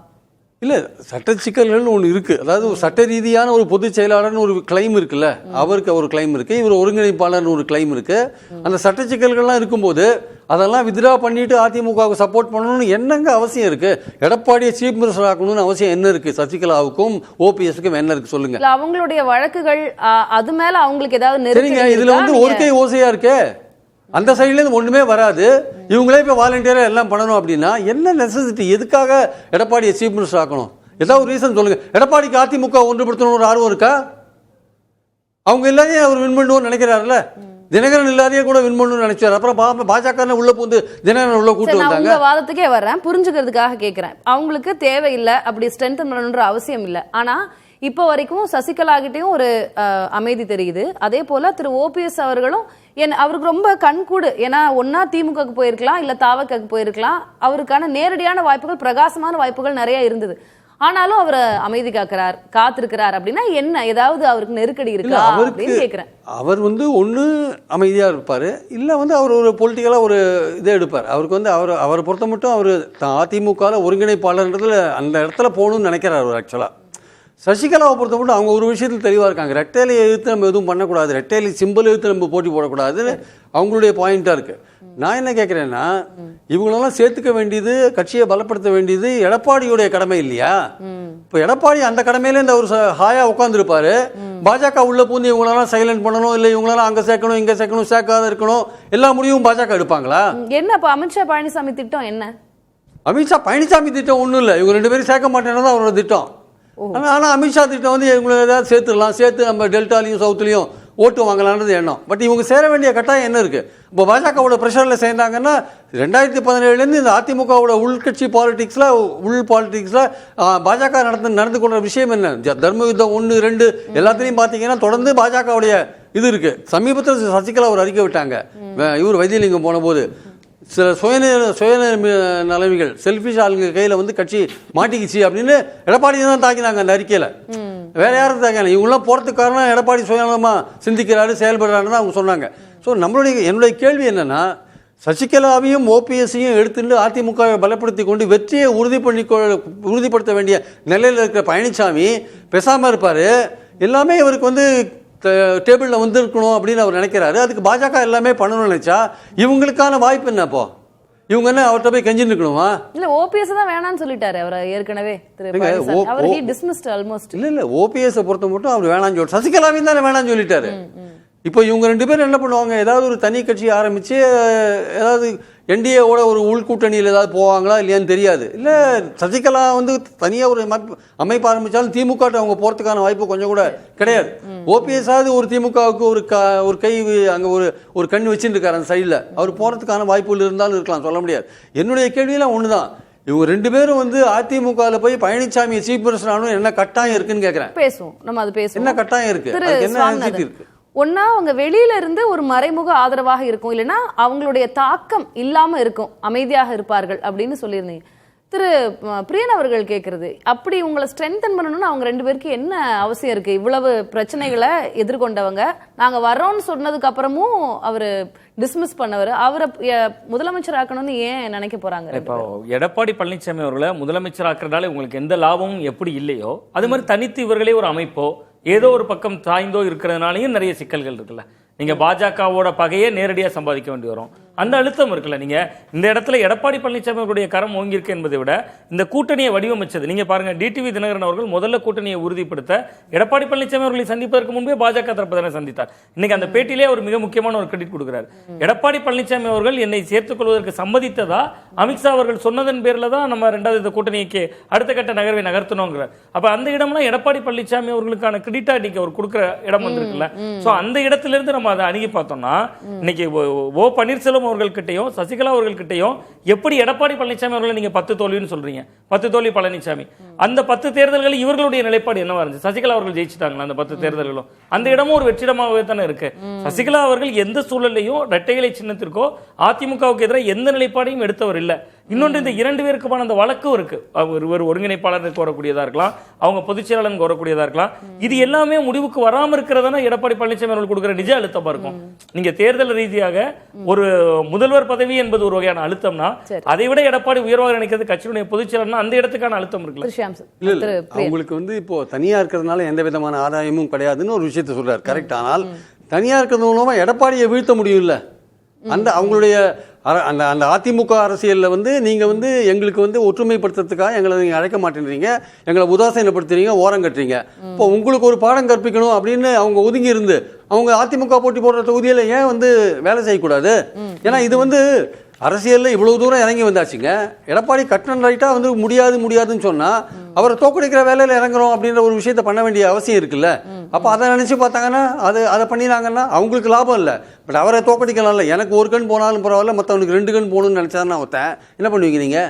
இல்லை, சட்ட சிக்கல்கள்னு ஒன்று இருக்குது. அதாவது ஒரு சட்ட ரீதியான ஒரு பொதுச் செயலாளர்னு ஒரு கிளைம் இருக்குல்ல, அவருக்கு ஒரு கிளைம் இருக்குது, இவர் ஒருங்கிணைப்பாளர்னு ஒரு கிளைம் இருக்குது. அந்த சட்ட சிக்கல்கள்லாம் இருக்கும்போது அதெல்லாம் வித்ரா பண்ணிட்டு அதிமுகவுக்கு சப்போர்ட் பண்ணணும்னு என்னங்க அவசியம் இருக்குது? எடப்பாடியை சீஃப் மினிஸ்டர் ஆக்கணும்னு அவசியம் என்ன இருக்குது? சசிகலாவுக்கும் ஓபிஎஸ்க்கும் என்ன இருக்குது சொல்லுங்க. அவங்களுடைய வழக்குகள் அது மேல அவங்களுக்கு ஏதாவது சரிங்க, இதில் வந்து ஒரு கை ஓசையாக இருக்கே, அந்த சைட்லேருந்து ஒன்றுமே வராது. இவங்களே இப்போ வாலண்டியராக எல்லாம் பண்ணணும் அப்படின்னா என்ன நெசசிட்டி? எதுக்காக எடப்பாடியை சீஃப் மினிஸ்டர் ஆக்கணும்? ஏதாவது ஒரு ரீசன் சொல்லுங்கள். எடப்பாடிக்கு அதிமுக ஒன்றுபடுத்தணும் ஒரு ஆர்வம் இருக்கா? அவங்க எல்லாரையும் அவர் வின் பண்ணுவோம்னு நினைக்கிறாருல்ல. தினகரன் இல்லாதையே கூட வின் பண்ணணும்னு நினைச்சார். அப்புறம் பாஜக உள்ள பூந்து தினகரன் உள்ள கூட்டு வந்தாங்க. வாதத்துக்கே வர்றேன், புரிஞ்சுக்கிறதுக்காக கேட்கிறேன். அவங்களுக்கு தேவையில்லை, அப்படி ஸ்ட்ரென்தன் பண்ணணுன்ற அவசியம் இல்லை. ஆனா இப்போ வரைக்கும் சசிகலா கிட்டையும் ஒரு அமைதி தெரியுது. அதே போல திரு ஓபிஎஸ் அவர்களும் அவருக்கு ரொம்ப கண்கூடு. ஏன்னா ஒன்னா திமுகக்கு போயிருக்கலாம், இல்ல தாவக்கு போயிருக்கலாம். அவருக்கான நேரடியான வாய்ப்புகள், பிரகாசமான வாய்ப்புகள் நிறைய இருந்தது. ஆனாலும் அவர் அமைதி காத்திருக்கிறார் அப்படின்னா என்ன? ஏதாவது அவருக்கு நெருக்கடி இருக்கா அப்படின்னு கேட்கிறேன். அவர் வந்து ஒன்று அமைதியாக இருப்பார், இல்லை வந்து அவர் ஒரு பொலிட்டிக்கலாக ஒரு இதை எடுப்பார். அவருக்கு வந்து அவரை பொறுத்த மட்டும் அவர் அதிமுகவில் ஒருங்கிணைப்பாளர்ன்றதுல அந்த இடத்துல போகணும்னு நினைக்கிறார் அவர். ஆக்சுவலாக சசிகலாவை பொறுத்த மட்டும் அவங்க ஒரு விஷயத்தில் தெளிவாக இருக்காங்க. ரெட்டையிலை எழுத்து நம்ம எதுவும் பண்ணக்கூடாது, ரெட்டையிலை சிம்பிள் எழுத்து நம்ம போட்டி போடக்கூடாதுன்னு அவங்களுடைய பாயிண்ட்டாக இருக்குது. நான் என்ன கேட்குறேன்னா, இவங்களெல்லாம் சேர்த்துக்க வேண்டியது, கட்சியை பலப்படுத்த வேண்டியது எடப்பாடியுடைய கடமை இல்லையா? இப்போ எடப்பாடி அந்த கடமையிலேருந்து அவர் ஹாயாக உட்காந்துருப்பாரு. பாஜக உள்ள பூந்து இவங்களெல்லாம் சைலண்ட் பண்ணணும், இல்லை இவங்களெல்லாம் அங்கே சேர்க்கணும் இங்கே சேர்க்கணும், சேர்க்காத இருக்கணும், எல்லா முடிவும் பாஜக எடுப்பாங்களா? என்ன இப்போ அமித்ஷா பழனிசாமி திட்டம் என்ன? அமித்ஷா பழனிசாமி திட்டம் ஒன்றும் இல்லை, இவங்க 2 பேரும் சேர்க்க மாட்டேன்னு தான் அவரோட திட்டம். ஆனால் அமித்ஷா திட்டம் வந்து இவங்களை ஏதாவது சேர்த்துடலாம், சேர்த்து நம்ம டெல்டாலையும் சவுத்துலையும் ஓட்டு வாங்கலான்றது எண்ணம். பட் இவங்க சேர வேண்டிய கட்டாயம் என்ன இருக்குது? இப்போ பாஜகவோட ப்ரெஷரில் சேர்ந்தாங்கன்னா 2017 இந்த அதிமுகவோட உள்கட்சி பாலிடிக்ஸில் பாஜக நடந்து கொண்ட விஷயம் என்ன? தர்ம யுத்தம் 1, 2 எல்லாத்துலேயும் பார்த்தீங்கன்னா தொடர்ந்து பாஜகவுடைய இது இருக்குது. சமீபத்தில் சசிகலா ஒரு அறிக்கை விட்டாங்க, இவர் வைத்தியலிங்கம் போன போது சில சுயநலமிகள் செல்ஃபிஷ் ஆளுங்க கையில் வந்து கட்சி மாட்டிக்கிச்சு அப்படின்னு எடப்பாடி தான் தாக்கினாங்க அந்த அறிக்கையில். வேற யாரும் தாக்கல. இவங்களாம் போகிறதுக்கு காரணம் எடப்பாடி சுயநலமாக சிந்திக்கிறாரு, செயல்படுறாருன்னு தான் அவங்க சொன்னாங்க. ஸோ என்னுடைய கேள்வி என்னன்னா, சசிகலாவையும் ஓபிஎஸ்ஸையும் எடுத்துட்டு அதிமுக பலப்படுத்தி கொண்டு வெற்றியை உறுதிப்படுத்த வேண்டிய நிலையில் இருக்கிற பழனிசாமி பேசாமல் இருப்பார். எல்லாமே இவருக்கு வந்து டேபிளில் வந்துருக்கணும் அப்படின்னு அவர் நினைக்கிறாரு. அதுக்கு பாஜக எல்லாமே பண்ணணும்னு நினைச்சா இவங்களுக்கான வாய்ப்பு என்னப்போ? இவங்க என்ன அவர்கிட்ட போய் கெஞ்சி நிற்கணுமா? இல்ல ஓபிஎஸ் தான் வேணான்னு சொல்லிட்டாரு அவர் ஏற்கனவே. இல்ல ஓபிஎஸ் பொறுத்த மட்டும் அவர் வேணான்னு சொல்லி, சசிகலாவையும் தானே வேணான்னு சொல்லிட்டாரு. இப்போ இவங்க 2 பேரும் என்ன பண்ணுவாங்க? ஏதாவது ஒரு தனி கட்சி ஆரம்பிச்சு ஏதாவது என்டிஏவோட ஒரு உள்கூட்டணியில் ஏதாவது போவாங்களா இல்லையான்னு தெரியாது. இல்லை சசிகலா வந்து தனியாக ஒரு அமைப்பு ஆரம்பித்தாலும் திமுக அவங்க போகிறதுக்கான வாய்ப்பு கொஞ்சம் கூட கிடையாது. ஓபிஎஸ்ஸாவது ஒரு திமுகவுக்கு ஒரு கை அங்கே ஒரு கண் வச்சுட்டு இருக்காரு அந்த சைடில், அவர் போகிறதுக்கான வாய்ப்புகள் இருந்தாலும் இருக்கலாம், சொல்ல முடியாது. என்னுடைய கேள்வியெல்லாம் ஒன்று தான், இவங்க 2 பேரும் வந்து அதிமுகவில் போய் பழனிசாமி சீஃப் மினிஸ்டர் ஆகணும் என்ன கட்டாயம் இருக்குன்னு கேட்குறேன். பேசுவோம், நம்ம அது பேசுவோம். என்ன கட்டாயம் இருக்கு? என்ன இருக்கு? ஒன்னா அவங்க வெளியில இருந்து ஒரு மறைமுக ஆதரவாக இருக்கும், இல்லைன்னா அவங்களுடைய தாக்கம் இல்லாம இருக்கும், அமைதியாக இருப்பார்கள் அப்படின்னு சொல்லியிருந்தீங்க. திரு பிரியன் அவர்கள் கேட்கறது, அப்படி உங்களை ஸ்ட்ரென்தன் பண்ணணும்னு அவங்க 2 பேருக்கு என்ன அவசியம் இருக்கு? இவ்வளவு பிரச்சனைகளை எதிர்கொண்டவங்க, நாங்க வர்றோம்னு சொன்னதுக்கு அப்புறமும் அவரு டிஸ்மிஸ் பண்ணவர், அவரை முதலமைச்சர் ஆக்கணும்னு ஏன் நினைக்க போறாங்க? இப்போ எடப்பாடி பழனிசாமி அவர்களை முதலமைச்சர் ஆக்குறதால உங்களுக்கு எந்த லாபமும் எப்படி இல்லையோ, அது மாதிரி தனித்து இவர்களே ஒரு அமைப்போ ஏதோ ஒரு பக்கம் தாய்ந்தோ இருக்கிறதுனாலையும் நிறைய சிக்கல்கள் இருக்குல்ல. நீங்க பாஜகவோட பகையை நேரடியாக சம்பாதிக்க வேண்டி வரும், அந்த அழுத்தம் இருக்குல்ல. நீங்க இந்த இடத்துல எடப்பாடி பழனிசாமி அவருடைய கரம் ஓங்கியிருக்கு என்பதை விட இந்த கூட்டணியை வடிவமைச்சது நீங்க பாருங்க. டிடிவி தினகரன் அவர்கள் முதல்ல கூட்டணியை உறுதிப்படுத்த எடப்பாடி பழனிசாமி அவர்களை சந்திப்பதற்கு முன்பே பாஜக தரப்பு தானே சந்தித்தார். இன்னைக்கு அந்த பேட்டியிலே அவர் மிக முக்கியமான ஒரு கிரெடிட் கொடுக்கிறார். எடப்பாடி பழனிசாமி அவர்கள் என்னை சேர்த்துக் கொள்வதற்கு சம்மதித்ததா அமித்ஷா அவர்கள் சொன்னதன் பேர்ல தான் நம்ம 2வது இந்த கூட்டணிக்கு அடுத்த கட்ட நகர்வை நகர்த்தணுங்கிறார். அப்ப அந்த இடம்லாம் எடப்பாடி பழனிசாமி அவர்களுக்கான கிரெடிட்டா இன்னைக்கு அவர் கொடுக்குற இடம் வந்திருக்குல்ல. சோ அந்த இடத்துல இருந்து நம்ம அதை அணுகி பார்த்தோம்னா இன்னைக்கு ஓ பன்னீர்செல்வம் அவர்கள்கிட்டையும் சசிகலா அவர்கள்கிட்டையும் எப்படி எடப்பாடி பழனிசாமி அவர்களை நீங்க 10 தோல்வின்னு சொல்றீங்க? 10 தோல்வி பழனிசாமி. அந்த 10 தேர்தல்களில் இவர்களுடைய நிலைப்பாடு என்னவா இருந்துச்சு? சசிகலா அவர்கள் ஜெயிச்சிட்டாங்களா அந்த 10 தேர்தல்களும்? அந்த இடமும் ஒரு வெற்றிடமாகவே தானே இருக்கு. சசிகலா அவர்கள் எந்த சூழலையும் இரட்டைகளை சின்னத்திற்கோ அதிமுகவுக்கு எதிராக எந்த நிலைப்பாடையும் எடுத்தவர் இல்ல. இன்னொன்று, இந்த 2 பேருக்குமான அந்த வழக்கும் இருக்கு. ஒரு ஒருங்கிணைப்பாளருக்கு வரக்கூடியதா இருக்கலாம், அவங்க பொதுச் செயலாளருக்கு வரக்கூடியதா இருக்கலாம். இது எல்லாமே முடிவுக்கு வராம இருக்கிறதான எடப்பாடி பழனிசாமி அவர்கள் கொடுக்கிற நிஜ அழுத்தமா இருக்கும். நீங்க தேர்தல் ரீதியாக ஒரு முதல்வர் பதவி என்பது ஒரு வகையான அழுத்தம்னா, அதை விட எடப்பாடி உயர்வாக நினைக்கிறது கட்சியுடைய பொதுச் செயலாளர்னா அந்த இடத்துக்கான அழுத்தம் இருக்குல்ல. இல்ல அவங்களுக்கு இப்போ தனியா இருக்கிறதுனால எந்த விதமான ஆதாயமும் கிடையாதுன்னு ஒரு விஷயத்தை சொல்றாரு. கரெக்ட். ஆனால் தனியா இருக்கிறது மூலமா எடப்பாடியை வீழ்த்த முடியும்ல. அந்த அவங்களுடைய அந்த அந்த அதிமுக அரசியலில் நீங்க எங்களுக்கு ஒற்றுமைப்படுத்துறதுக்காக எங்களை நீங்க அழைக்க மாட்டேன்றீங்க, எங்களை உதாசீனப்படுத்துறீங்க, ஓரம் கட்டுறீங்க. இப்போ உங்களுக்கு ஒரு பாடம் கற்பிக்கணும் அப்படின்னு அவங்க ஒதுங்கி இருந்து அவங்க அதிமுக போட்டி போடுற தொகுதியில் ஏன் வேலை செய்யக்கூடாது? ஏன்னா இது அரசியலில் இவ்வளவு தூரம் இறங்கி வந்தாச்சுங்க. எடப்பாடி கட்டன் ரைட்டாக முடியாதுன்னு சொன்னா அவரை தோக்கடிக்கிற வேலையில் இறங்குறோம் அப்படின்ற ஒரு விஷயத்தை பண்ண வேண்டிய அவசியம் இருக்குல்ல. அப்போ அதை நினைச்சு பார்த்தாங்கன்னா அதை பண்ணினாங்கன்னா அவங்களுக்கு லாபம் இல்லை. பட் அவரை தோக்கடிக்கலாம்ல. எனக்கு ஒரு கண் போனாலும் பரவாயில்ல, மற்றவனுக்கு 2 கண் போகணும்னு நினைச்சாருன்னா ஒருத்தன் என்ன பண்ணுவீங்க நீங்க?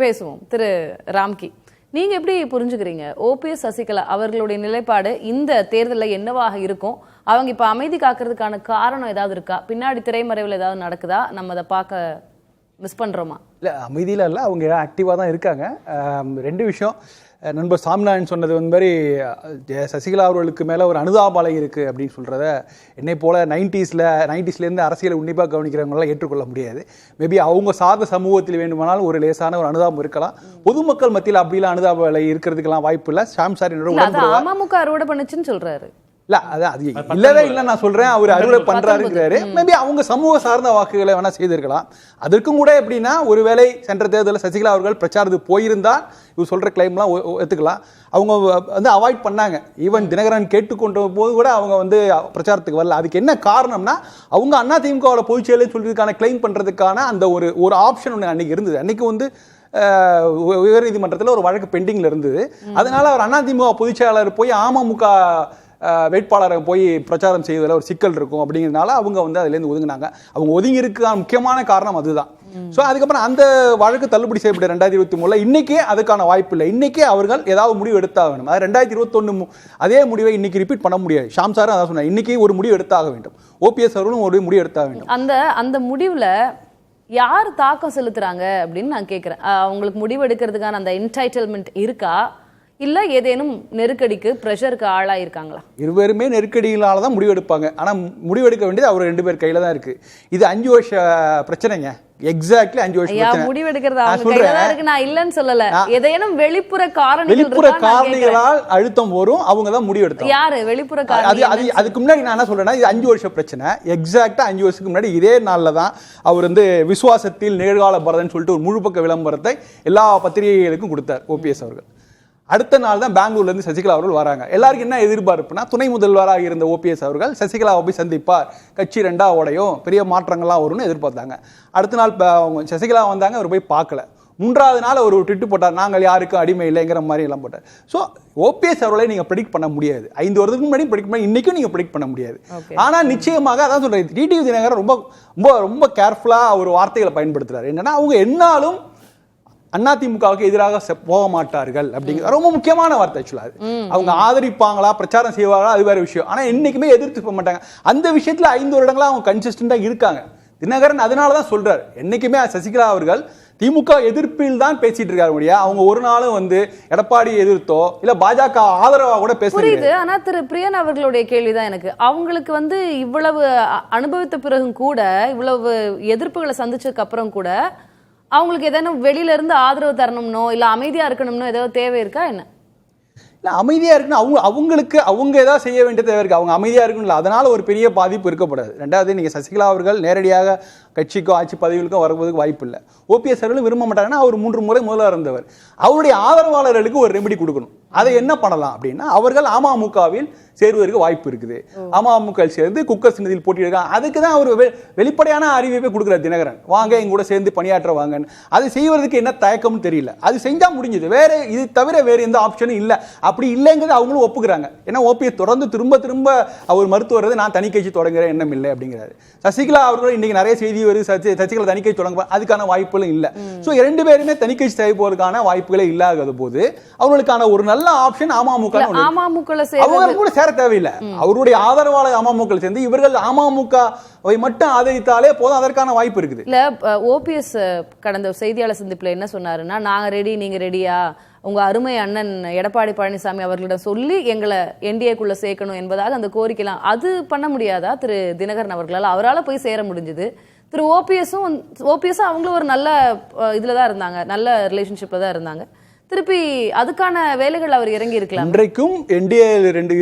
பேசுவோம். திரு ராம்கி, நீங்க எப்படி புரிஞ்சுக்கிறீங்க ஓபிஎஸ் சசிகலா அவர்களுடைய நிலைப்பாடு இந்த தேர்தலில் என்னவாக இருக்கும்? அவங்க இப்ப அமைதி காக்கிறதுக்கான காரணம் ஏதாவது இருக்கா? பின்னாடி திரைமறைவில் ஏதாவது நடக்குதா? நம்ம அதை பார்க்க மிஸ் பண்றோமா? இல்லை, அமைதியில் இல்லை, அவங்க ஆக்டிவாக தான் இருக்காங்க. 2 விஷயம். நண்பர் சாமிநாதன் சொன்னது மாதிரி சசிகலா அவர்களுக்கு மேலே ஒரு அனுதாபாலை இருக்குது அப்படின்னு சொல்கிறத என்னை போல் 90ஸ்லேருந்து அரசியலை உன்னிப்பாக கவனிக்கிறவங்களாம் ஏற்றுக்கொள்ள முடியாது. மேபி அவங்க சார்ந்த சமூகத்தில் வேண்டுமானாலும் ஒரு லேசான ஒரு அனுதாபம் இருக்கலாம். பொதுமக்கள் மத்தியில் அப்படிலாம் அனுதாபாலை இருக்கிறதுக்கெல்லாம் வாய்ப்பு இல்லை. ஷாம் சார் அமமுக அறுவடை பண்ணுச்சுன்னு சொல்றாரு. இல்ல அது இல்லவே இல்லை நான் சொல்றேன். அவர் அறுவடை பண்றாருங்கிறாரு. மேபி அவங்க சமூக சார்ந்த வாக்குகளை வேணா செய்திருக்கலாம். அதற்கும் கூட எப்படின்னா, ஒருவேளை சென்ற தேர்தலில் சசிகலா அவர்கள் பிரச்சாரத்துக்கு போயிருந்தால் இவர் சொல்ற கிளைம்லாம் எடுத்துக்கலாம். அவங்க அவாய்ட் பண்ணாங்க. ஈவன் தினகரன் கேட்டுக்கொண்ட போது கூட அவங்க பிரச்சாரத்துக்கு வரல. அதுக்கு என்ன காரணம்னா, அவங்க அதிமுகவோட பொதுச் செயலர் சொல்றதுக்கான கிளைம் பண்றதுக்கான அந்த ஒரு ஆப்ஷன் ஒன்று அன்னைக்கு இருந்தது. அன்னைக்கு உயர் நீதிமன்றத்தில் ஒரு வழக்கு பெண்டிங்ல இருந்தது. அதனால அவர் அதிமுக பொதுச் செயலாளர் போய் அமமுக வேட்பாளரை போய் பிரச்சாரம் செய்வதில் ஒரு சிக்கல் இருக்கும் அப்படிங்கிறதுனால அவங்க அதுலேருந்து ஒதுங்கினாங்க. அவங்க ஒதுங்கி இருக்கான முக்கியமான காரணம் அதுதான். ஸோ அதுக்கப்புறம் அந்த வழக்கு தள்ளுபடி செய்யப்பட்ட 2023 இன்னைக்கே அதுக்கான வாய்ப்பு இல்லை. இன்னைக்கே அவர்கள் ஏதாவது முடிவு எடுத்தாக வேண்டும். அது 2021 அதே முடிவை இன்னைக்கு ரிப்பீட் பண்ண முடியாது. ஷாம் சாரும் அதான் சொன்னார், இன்னைக்கு ஒரு முடிவு எடுத்தாக வேண்டும். ஓபிஎஸ் அவர்களும் ஒரு முடிவு எடுத்தாக வேண்டும். அந்த முடிவில் யார் தாக்கம் செலுத்துறாங்க அப்படின்னு நான் கேட்குறேன். அவங்களுக்கு முடிவு எடுக்கிறதுக்கான அந்த என்டைட்டில்மெண்ட் இருக்கா, இல்ல ஏதேனும் நெருக்கடிக்கு பிரஷருக்கு ஆளாயிருக்காங்களா? இருவருமே நெருக்கடிகளால தான் முடிவெடுப்பாங்க. ஆனா முடிவெடுக்க வேண்டியது அவர் 2 பேர் கையில தான் இருக்கு. இது 5 வருஷ பிரச்சனைங்க. எக்ஸாக்ட்லி 5 வருஷம் பிரச்சனை. முடிவெடுக்கிறது அவங்க கையில தான் இருக்கு. நான் இல்லன்னு சொல்லல. ஏதேனும் வெளிப்புற காரணிகளால் அழுத்தம் வரும். அவங்க தான் முடிவெடுத்தாங்க. யாரு வெளிப்புற காரணி? அதுக்கு முன்னாடி நான் என்ன சொல்றேன்னா, இது 5 வருஷ பிரச்சனை. எக்ஸாக்ட்டா 5 வருஷத்துக்கு முன்னாடி இதே நாள்ல தான் அவர் விசுவாசத்தில் நேர்கால பரதன் சொல்லிட்டு ஒரு முழுப்பக்க விளம்பரத்தை எல்லா பத்திரிகைகளுக்கும் கொடுத்தார் ஓபிஎஸ் அவர்கள். அடுத்த நாள் தான் பெங்களூர்ல இருந்து சசிகலா அவர்கள் வராங்க. எல்லாருக்கும் என்ன எதிர்பார்ப்புனா, துணை முதல்வராக இருந்த ஓபிஎஸ் அவர்கள் சசிகலாவை போய் சந்திப்பார், கட்சி 2ஆ உடையும், பெரிய மாற்றங்கள்லாம் வரும்னு எதிர்பார்த்தாங்க. அடுத்த நாள் சசிகலா வந்தாங்க, அவர் போய் பார்க்கல. 3வது நாள் அவர் ஒரு ட்விட் போட்டார், நாங்கள் யாருக்கும் அடிமை இல்லைங்கிற மாதிரி எல்லாம் போட்டார். ஸோ ஓபிஎஸ் அவர்களை நீங்க ப்ரெடிக்ட் பண்ண முடியாது. 5 வருடத்துக்கு முன்னாடி ப்ரெடிக்ட் பண்ண, இன்னைக்கும் நீங்க ப்ரெடிக்ட் பண்ண முடியாது. ஆனா நிச்சயமாக அதான் சொல்றேன், டிடிவி தினகரன் ரொம்ப ரொம்ப ரொம்ப கேர்ஃபுல்லா ஒரு வார்த்தைகளை பயன்படுத்துறாரு. என்னன்னா, அவங்க என்னாலும் அதிமுகவுக்கு எதிராக போக மாட்டார்கள் அப்படிங்கிற ரொம்ப முக்கியமான வார்த்தை. ஆக்சுவலா அவங்க ஆதரிப்பாங்களா, பிரச்சாரம் செய்வாங்களா, அது வேற விஷயம். ஆனா என்னைக்குமே எதிர்த்து போக மாட்டாங்க. அந்த விஷயத்துல 5 வருடங்களா அவங்க கன்சிஸ்டன்டா இருக்காங்க. தினகரன் அதனாலதான் சொல்றாரு, என்னைக்குமே சசிகலா அவர்கள் திமுக எதிர்ப்பில் தான் பேசிட்டு இருக்காரு முடியா. அவங்க ஒரு நாளும் எடப்பாடி எதிர்த்தோ இல்ல பாஜக ஆதரவா கூட பேசுறது. ஆனா திரு பிரியன் அவர்களுடைய கேள்விதான் எனக்கு, அவங்களுக்கு இவ்வளவு அனுபவித்த பிறகும் கூட, இவ்வளவு எதிர்ப்புகளை சந்திச்சதுக்கு அப்புறம் கூட அவங்களுக்கு ஏதாவது வெளியில இருந்து ஆதரவு தரணும்னோ இல்ல அமைதியா இருக்கணும்னோ ஏதாவது தேவை இருக்கா என்ன? இல்ல, அமைதியா இருக்குன்னு அவங்களுக்கு அவங்க ஏதாவது செய்ய வேண்டிய தேவை இருக்கு. அவங்க அமைதியா இருக்கணும், அதனால ஒரு பெரிய பாதிப்பு இருக்கப்படாது. 2வது, நீங்க சசிகலா அவர்கள் நேரடியாக கட்சிக்கோ ஆட்சி பதவிகளுக்கோ வருவதற்கு வாய்ப்பு இல்லை. ஓபிஎஸ் அவர்களும் விரும்ப மாட்டாங்கன்னா, அவர் 3 முறை முதல்வர் இருந்தவர். அவருடைய ஆதரவாளர்களுக்கு ஒரு ரெமெடி கொடுக்கணும். அதை என்ன பண்ணலாம் அப்படின்னா அவர்கள் அமமுகவில் சேருவதற்கு வாய்ப்பு இருக்குது. அமமுக சேர்ந்து குக்கர் சின்னத்தில் போட்டியிருக்காங்க. அதுக்கு தான் அவர் வெளிப்படையான அறிவிப்பை கொடுக்குறார் தினகரன், வாங்க எங்க கூட சேர்ந்து பணியாற்ற வாங்கன்னு. அது செய்வதற்கு என்ன தயக்கம்னு தெரியல. அது செஞ்சா முடிஞ்சது, வேற இது தவிர வேற எந்த ஆப்ஷனும் இல்லை. அப்படி இல்லைங்கிறது அவங்களும் ஒப்புக்கிறாங்க. ஏன்னா ஓபிஎஸ் தொடர்ந்து திரும்ப திரும்ப அவர் மறுத்து வர்றது நான் தனி கட்சி தொடங்குற எண்ணம் இல்லை அப்படிங்கிறாரு. சசிகலா அவர்கள் இன்னைக்கு நிறைய செய்தி வருது, சசிகலா தனி கட்சி தொடங்க அதுக்கான வாய்ப்புகளும் இல்லை. ஸோ 2 பேருமே தனி கட்சி போவதற்கான வாய்ப்புகளே இல்லாத போது அவர்களுக்கான ஒரு நல்ல ஆப்ஷன் அமமுக. அவங்க கூட சேர தேவையில்லை, அவருடைய ஆதரவாளர் அமமுக சேர்ந்து இவர்கள் அமமுகவை மட்டும் ஆதரித்தாலே போதும், அதற்கான வாய்ப்பு இருக்குது. இல்ல ஓபிஎஸ் கடந்த செய்தியாளர் சந்திப்புல என்ன சொன்னாருன்னா, நாங்க ரெடி, நீங்க ரெடியா, உங்க அருமை அண்ணன் எடப்பாடி பழனிசாமி அவர்களிடம் சொல்லி எங்களை என்டிஏக்குள்ள சேர்க்கணும் என்பதாக அந்த கோரிக்கைலாம் அது பண்ண முடியாதா திரு தினகரன் அவர்களால்? அவரால் போய் சேர முடிஞ்சது. திரு ஓபிஎஸும் அவங்களும் ஒரு நல்ல இதுல தான் இருந்தாங்க, நல்ல ரிலேஷன்ஷிப்ல தான் இருந்தாங்க. திருப்பி அதுக்கான வேலைகள் அவர் இறங்கி இருக்கலாம். இன்றைக்கும் என்டிஏ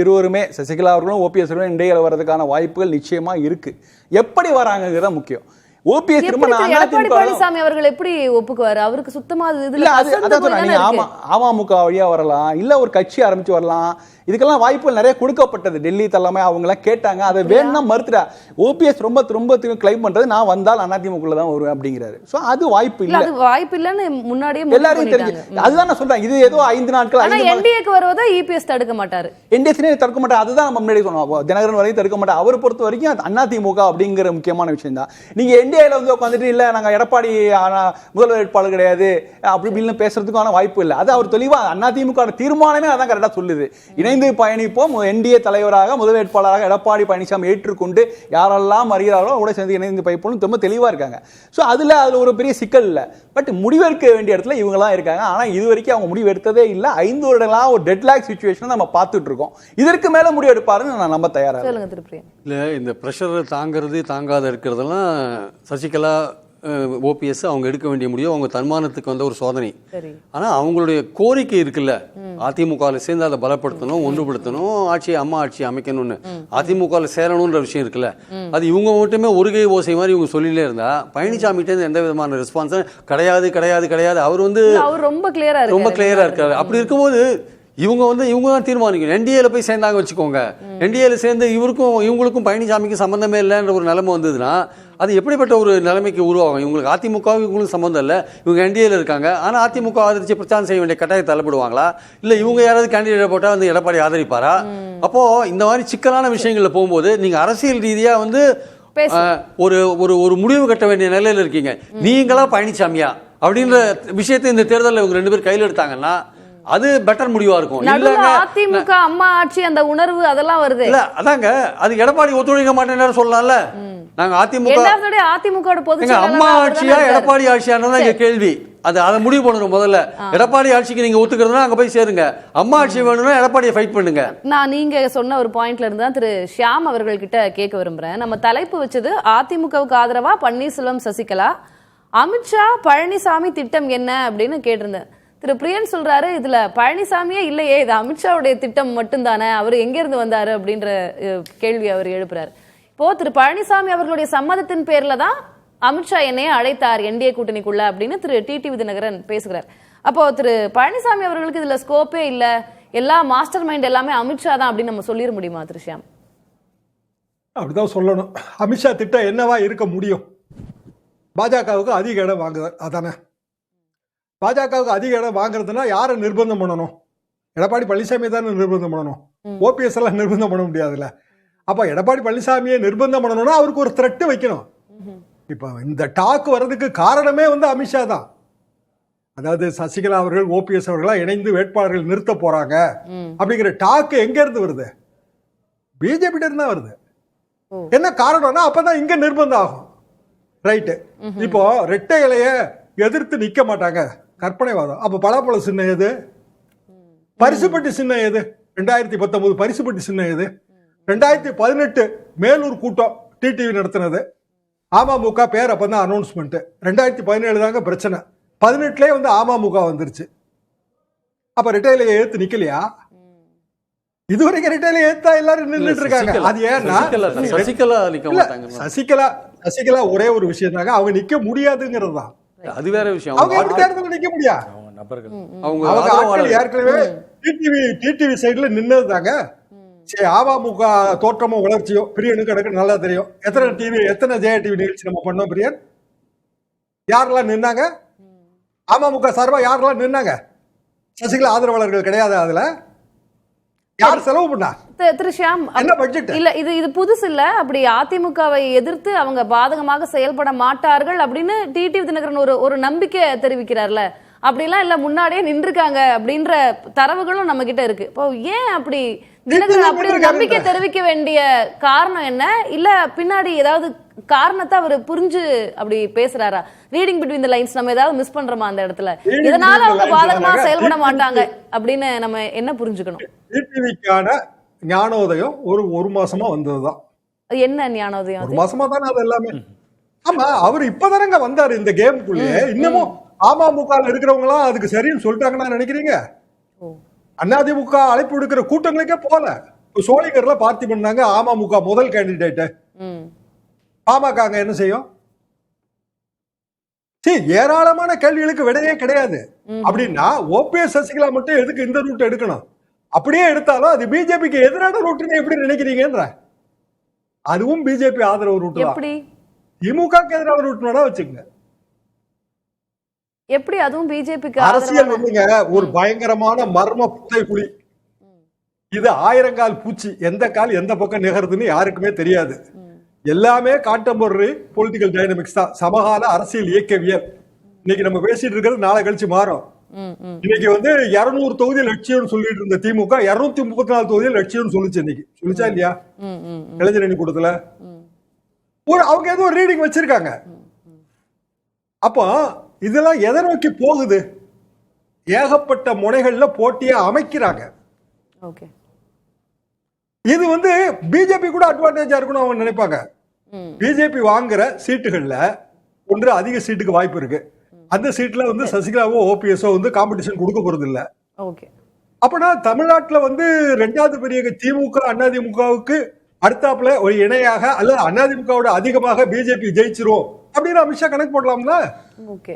இருவருமே சசிகலா அவர்களும் ஓபிஎஸ் அவர்களும் என்டிஏ வர்றதுக்கான வாய்ப்புகள் நிச்சயமா இருக்கு. எப்படி வராங்கிறது தான் முக்கியம். ஓபிஎஸ் எடப்பாடி பழனிசாமி அவர்கள் எப்படி ஒப்புக்குவாரு? அவருக்கு சுத்தமா அமமுக வழியா வரலாம், இல்ல ஒரு கட்சி ஆரம்பிச்சு வரலாம். இதுக்கெல்லாம் வாய்ப்புகள் நிறைய கொடுக்கப்பட்டது. டெல்லி தலைமை அவங்க எல்லாம் கேட்டாங்க, அதை வேணும்னா மறுத்துட்டா. ஓபிஎஸ் ரொம்ப ரொம்ப கிளைம் பண்றது நான் வந்தால் அதிமுக தான் வருவேன் அப்படிங்கிறாரு. சோ அது வாய்ப்பு இல்ல, அது வாய்ப்பு இல்லன்னு முன்னாடியே எல்லாரும் தெரிஞ்சு. அதுதான் நான் சொல்றேன், இது ஏதோ 5 நாட்கள் என்டிஏக்கு வருவதை இபிஎஸ் தடுக்க மாட்டாரு, என்டிஎஸ்னே தடுக்க மாட்டாரு. அதுதான் நம்ம முன்னாடி சொன்னோம், தினகரன் வரைக்கும் தடுக்க மாட்டார். அவரை பொறுத்த வரைக்கும் அதிமுக அப்படிங்கிற முக்கியமான விஷயம் தான். நீங்க என்டிஏல வந்து உட்காந்துட்டு இல்ல நாங்க எடப்பாடி முதல்வர் வேட்பாளர் கிடையாது அப்படி இப்படின்னு பேசுறதுக்கான வாய்ப்பு இல்லை. அது அவர் தெளிவா அதிமுக தீர்மானமே அதான் கரெக்டா சொல்லுது. இணைந்து பயணிப்போம், என்டிஏ தலைவராக முதல் வேட்பாளராக எடப்பாடி பழனிசாமி ஏற்றுக்கொண்டு யாரெல்லாம் அறிகிறார்களோ கூட சேர்ந்து இணைந்து பயப்போம் ரொம்ப தெளிவா இருக்காங்க. ஸோ அதுல ஒரு பெரிய சிக்கல் இல்லை. பட் முடிவெடுக்க வேண்டிய இடத்துல இவங்கலாம் இருக்காங்க. ஆனா இது வரைக்கும் அவங்க முடிவு எடுத்ததே இல்லை. 5 வருடங்களா ஒரு டெட்லாக் சிச்சுவேஷன் நம்ம பார்த்துட்டு இருக்கோம். இதற்கு மேல முடிவு எடுப்பாருன்னு நான் நம்ப தயாரா இல்ல. இந்த பிரஷர் தாங்கிறது தாங்காத இருக்கிறதெல்லாம் சசிகலா ஓபிஎஸ் அவங்க எடுக்க வேண்டிய முடியும், அவங்க தன்மானத்துக்கு வந்த ஒரு சோதனை. ஆனா அவங்களுடைய கோரிக்கை இருக்குல்ல, அதிமுகவில் சேர்ந்து அதை பலப்படுத்தணும், ஒன்றுபடுத்தணும், அம்மா ஆட்சி அமைக்கணும்னு அதிமுகவில் சேரணும்ன்ற விஷயம் இருக்குல்ல, அது இவங்க மட்டுமே ஒரு கை ஓசை மாதிரி இவங்க சொல்லிலே இருந்தா பழனிசாமிகிட்ட எந்த விதமான ரெஸ்பான்ஸ் கிடையாது கிடையாது கிடையாது. அவர் வந்து ரொம்ப கிளியரா இருக்காரு. அப்படி இருக்கும்போது இவங்க தான் தீர்மானிக்கணும். என்டிஏல போய் சேர்ந்தாங்க வச்சுக்கோங்க, என்டிஏல சேர்ந்து இவங்களுக்கும் பழனிசாமிக்கும் சம்பந்தமே இல்லைன்ற ஒரு நிலைமை வந்ததுன்னா அது எப்படிப்பட்ட ஒரு நிலைமைக்கு உருவாகும்? இவங்களுக்கு அதிமுகவுக்கு இவங்களுக்கு சம்பந்தம் இல்லை, இவங்க என்டிஏல இருக்காங்க, ஆனால் அதிமுக ஆதரிச்சு பிரச்சாரம் செய்ய வேண்டிய கட்டாயத்தை தள்ளப்படுவாங்களா? இல்லை இவங்க யாராவது கேண்டிடேட் போட்டால் வந்து எடப்பாடி ஆதரிப்பாரா? அப்போ இந்த மாதிரி சிக்கலான விஷயங்கள்ல போகும்போது நீங்க அரசியல் ரீதியா வந்து ஒரு ஒரு முடிவு கட்ட வேண்டிய நிலையில இருக்கீங்க. நீங்களா பழனிசாமியா அப்படின்ற விஷயத்தை இந்த தேர்தலில் இவங்க 2 பேர் கையில் எடுத்தாங்கன்னா அது பெட்டர் முடிவா இருக்கும். அதிமுக அம்மா ஆட்சி அந்த உணர்வு அதெல்லாம் வருது இல்ல, அதாங்க அது எடப்பாடி ஒத்துழைக்க மாட்டேன்னு சொல்லலாம்ல. நாங்க அதிமுக அம்மா ஆட்சியா எடப்பாடி ஆட்சியானதான் இங்க கேள்வி. அதை முடிவு பண்ணணும். முதல்ல எடப்பாடி ஆட்சிக்கு நீங்க ஒத்துக்கிறதுனா அங்க போய் சேருங்க, அம்மா ஆட்சி வேணும்னா எடப்பாடியை ஃபைட் பண்ணுங்க. நான் நீங்க சொன்ன ஒரு பாயிண்ட்ல இருந்து தான் திரு ஷியாம் அவர்கள் கிட்ட கேட்க விரும்புறேன். நம்ம தலைப்பு வச்சது அதிமுகவுக்கு ஆதரவா பன்னீர்செல்வம் சசிகலா, அமித்ஷா பழனிசாமி திட்டம் என்ன அப்படின்னு கேட்டிருந்தேன். திரு பிரியன் சொல்றாரு இதுல பழனிசாமியே இல்லையே, இது அமித்ஷாவுடைய திட்டம் மட்டும்தானே, அவர் எங்க இருந்து வந்தாரு அப்படின்ற கேள்வி அவர் எழுப்புறாரு. இப்போ திரு பழனிசாமி அவர்களுடைய சம்மதத்தின் பேர்ல தான் அமித்ஷா என்னையே அழைத்தார் என்டிஏ கூட்டணிக்குள்ள அப்படின்னு திரு டிடிவி தினகரன் பேசுகிறார். அப்போ திரு பழனிசாமி அவர்களுக்கு இதுல ஸ்கோப்பே இல்ல, எல்லா மாஸ்டர் மைண்ட் எல்லாமே அமித்ஷா தான் அப்படின்னு நம்ம சொல்லிட முடியுமா திரு ஷியாம்? அப்படிதான் சொல்லணும். அமித்ஷா திட்டம் என்னவா இருக்க முடியும்? பாஜகவுக்கு அதிக இடம் வாங்குதார், அதானே. பாஜகவுக்கு அதிக இடம் வாங்குறதுனா யாரை நிர்பந்தம் பண்ணணும்? எடப்பாடி பழனிசாமி தானே நிர்பந்தம் பண்ணணும். ஓபிஎஸ் எல்லாம் நிர்பந்தம் பண்ண முடியாதுல்ல. அப்ப எடப்பாடி பழனிசாமியை நிர்பந்தம் பண்ணணும்னா அவருக்கு ஒரு த்ரெட் வைக்கணும். இப்ப இந்த டாக் வர்றதுக்கு காரணமே வந்து அமித்ஷா தான். அதாவது சசிகலா அவர்கள் ஓபிஎஸ் அவர்களா இணைந்து வேட்பாளர்கள் நிறுத்த போறாங்க அப்படிங்கிற டாக் எங்க இருந்து வருது? பிஜேபி தான் வருது. என்ன காரணம்னா அப்பதான் இங்க நிர்பந்தம் ஆகும். ரைட்டு. இப்போ ரெட்டை இலைய எதிர்த்து நிக்க மாட்டாங்க, கற்பனைவாதம். அப்ப பலாப்பழ சின்னம் எது? பரிசுப்பட்டி சின்னம் எது? 2019 பரிசுப்பட்டி சின்னம் எது? 2018 மேலூர் கூட்டம் டிடிவி நடத்தினது அமமுக பேர் அப்பதான் அனௌன்ஸ்மெண்ட். 2017 தாங்க பிரச்சனை. 18 வந்து அமமுக வந்துருச்சு. அப்ப ரெட்டையில ஏத்து நிக்கலையா? இதுவரைக்கும் ரெட்டையில ஏத்தா எல்லாரும் நின்றுட்டு இருக்காங்க. அது ஏன்னா சசிகலா ஒரே ஒரு விஷயம் தாங்க, அவங்க நிக்க முடியாதுங்கிறது தான். அது வேற விஷயம். அவங்க எப்படி தேர்தல் நிக்க முடியாது? அவங்க ஏற்கனவே டிடிவி சைடுல நின்னது தாங்க. சரி, அமமுக தோற்றமும் வளர்ச்சியும் பிரியனுக்கு எனக்கு நல்லா தெரியும். எத்தனை ஜெயா டிவி நிகழ்ச்சி நம்ம பண்ணோம் பிரியன்? யாரெல்லாம் நின்னாங்க? அமமுக சார்பா யாரெல்லாம் நின்னாங்க? சசிகலா ஆதரவாளர்கள் கிடையாது. அதுல யார் செலவு பண்ணா? திரு ஷியாம், என்ன பட்ஜெட்? இல்ல இது புதுசு இல்ல. அப்படி அதிமுகவை எதிர்த்து அவங்க பாதகமாக செயல்பட மாட்டார்கள் அப்படின்னு டிடிவி தினகரன் ஒரு நம்பிக்கை தெரிவிக்கிறார்ல. அப்படிலாம் இல்ல, முன்னாடியே நின்றுருக்காங்க அப்படின்ற தரவுகளும் நம்ம கிட்ட இருக்கு. இப்போ ஏன் அப்படி தினகரன் அப்படி ஒரு நம்பிக்கை தெரிவிக்க வேண்டிய காரணம் என்ன? இல்ல பின்னாடி ஏதாவது காரணத்தை அவர் புரிஞ்சு அப்படி பேசுறாரா? ரீடிங் பிட்வீன் தி லைன்ஸ் நம்ம ஏதாவது மிஸ் பண்றோமா அந்த இடத்துல? இதனால அவங்க பாதகமா செயல்பட மாட்டாங்க அப்படின்னு நம்ம என்ன புரிஞ்சுக்கணும்? டிடிவிக்கான ஞானோதயம் ஒரு மாசமா வந்ததுதான். என்ன ஞானோதயம்? ஒரு மாசமா தானே அது எல்லாமே. ஆமா, அவர் இப்பதானங்க வந்தாரு இந்த கேமுக்குள்ளே. இன்னமும் அமமுக இருக்கிறவங்க எல்லாம் அதுக்கு சரின்னு சொல்லிட்டாங்கன்னா நினைக்கிறீங்க? அதிமுக அழைப்பு விடுக்கிற கூட்டங்களுக்கே போல. சோழிகர்ல பார்த்தி பண்ணாங்க அமமுக முதல் கேண்டிடேட். பாமக என்ன செய்யும்? ஏராளமான கேள்விகளுக்கு விடையே கிடையாது. அப்படின்னா ஓபிஎஸ் சசிகலா மட்டும் எதுக்கு இந்த ரூட் எடுக்கணும்? அப்படியே எடுத்தாலும் அது பிஜேபிக்கு எதிரான ரூட்னு எப்படி நினைக்கிறீங்கன்ற? அதுவும் பிஜேபி ஆதரவு ரூட் தான். திமுக எதிரான ரூட் வேணா வச்சுக்கங்க. எப்படி அதுவும் பிஜேபிக்கு அரசியல் வந்துங்க ஒரு பயங்கரமான மர்ம புதை குழி. இது 1000 கால் பூச்சி. எந்த கால் எந்த பக்கம் நிகருதுன்னு யாருக்குமே தெரியாது. எல்லாமே கான்டெம்பரரி பொலிட்டிக்கல் டைனமிக்ஸ் தான், சமகால அரசியல் இயக்கவியல். இன்னைக்கு நம்ம பேசிட்டு இருக்கிறது நாளை கழிச்சு மாறும். இன்னைக்கு 200 தொகுதி லட்சியம் சொல்லிட்டு இருந்த திமுக 234 தொகுதி லட்சியம் சொல்லிச்சு. இன்னைக்கு சொல்லிச்சா இல்லையா? இளைஞரணி கூட்டத்துல அவங்க ஏதோ ஒரு ரீடிங் வச்சிருக்காங்க. அப்போ இதெல்லாம் எதை நோக்கி போகுது? ஏகப்பட்ட முனைகள்ல போட்டியா அமைக்கிறாங்க. இது பிஜேபி கூட அட்வான்டேஜா இருக்கணும் அவங்க நினைப்பாங்க. பிஜேபி வாங்குற சீட்டுகள்ல ஒன்று அதிக சீட்டுக்கு வாய்ப்பு இருக்கு. அந்த சீட்ல சசிகலாவோ ஓபிஎஸ்ஓ காம்படிஷன் கொடுக்க போறது இல்ல. அப்பனா தமிழ்நாட்டுல 2வது பெரிய திமுக அதிமுகவுக்கு அடுத்தாப்புல ஒரு இணையாக அல்லது அதிமுகவோட அதிகமாக பிஜேபி ஜெயிச்சிரும் அப்படின்னு அமித்ஷா கணக்கு போடலாம்ல. ஓகே.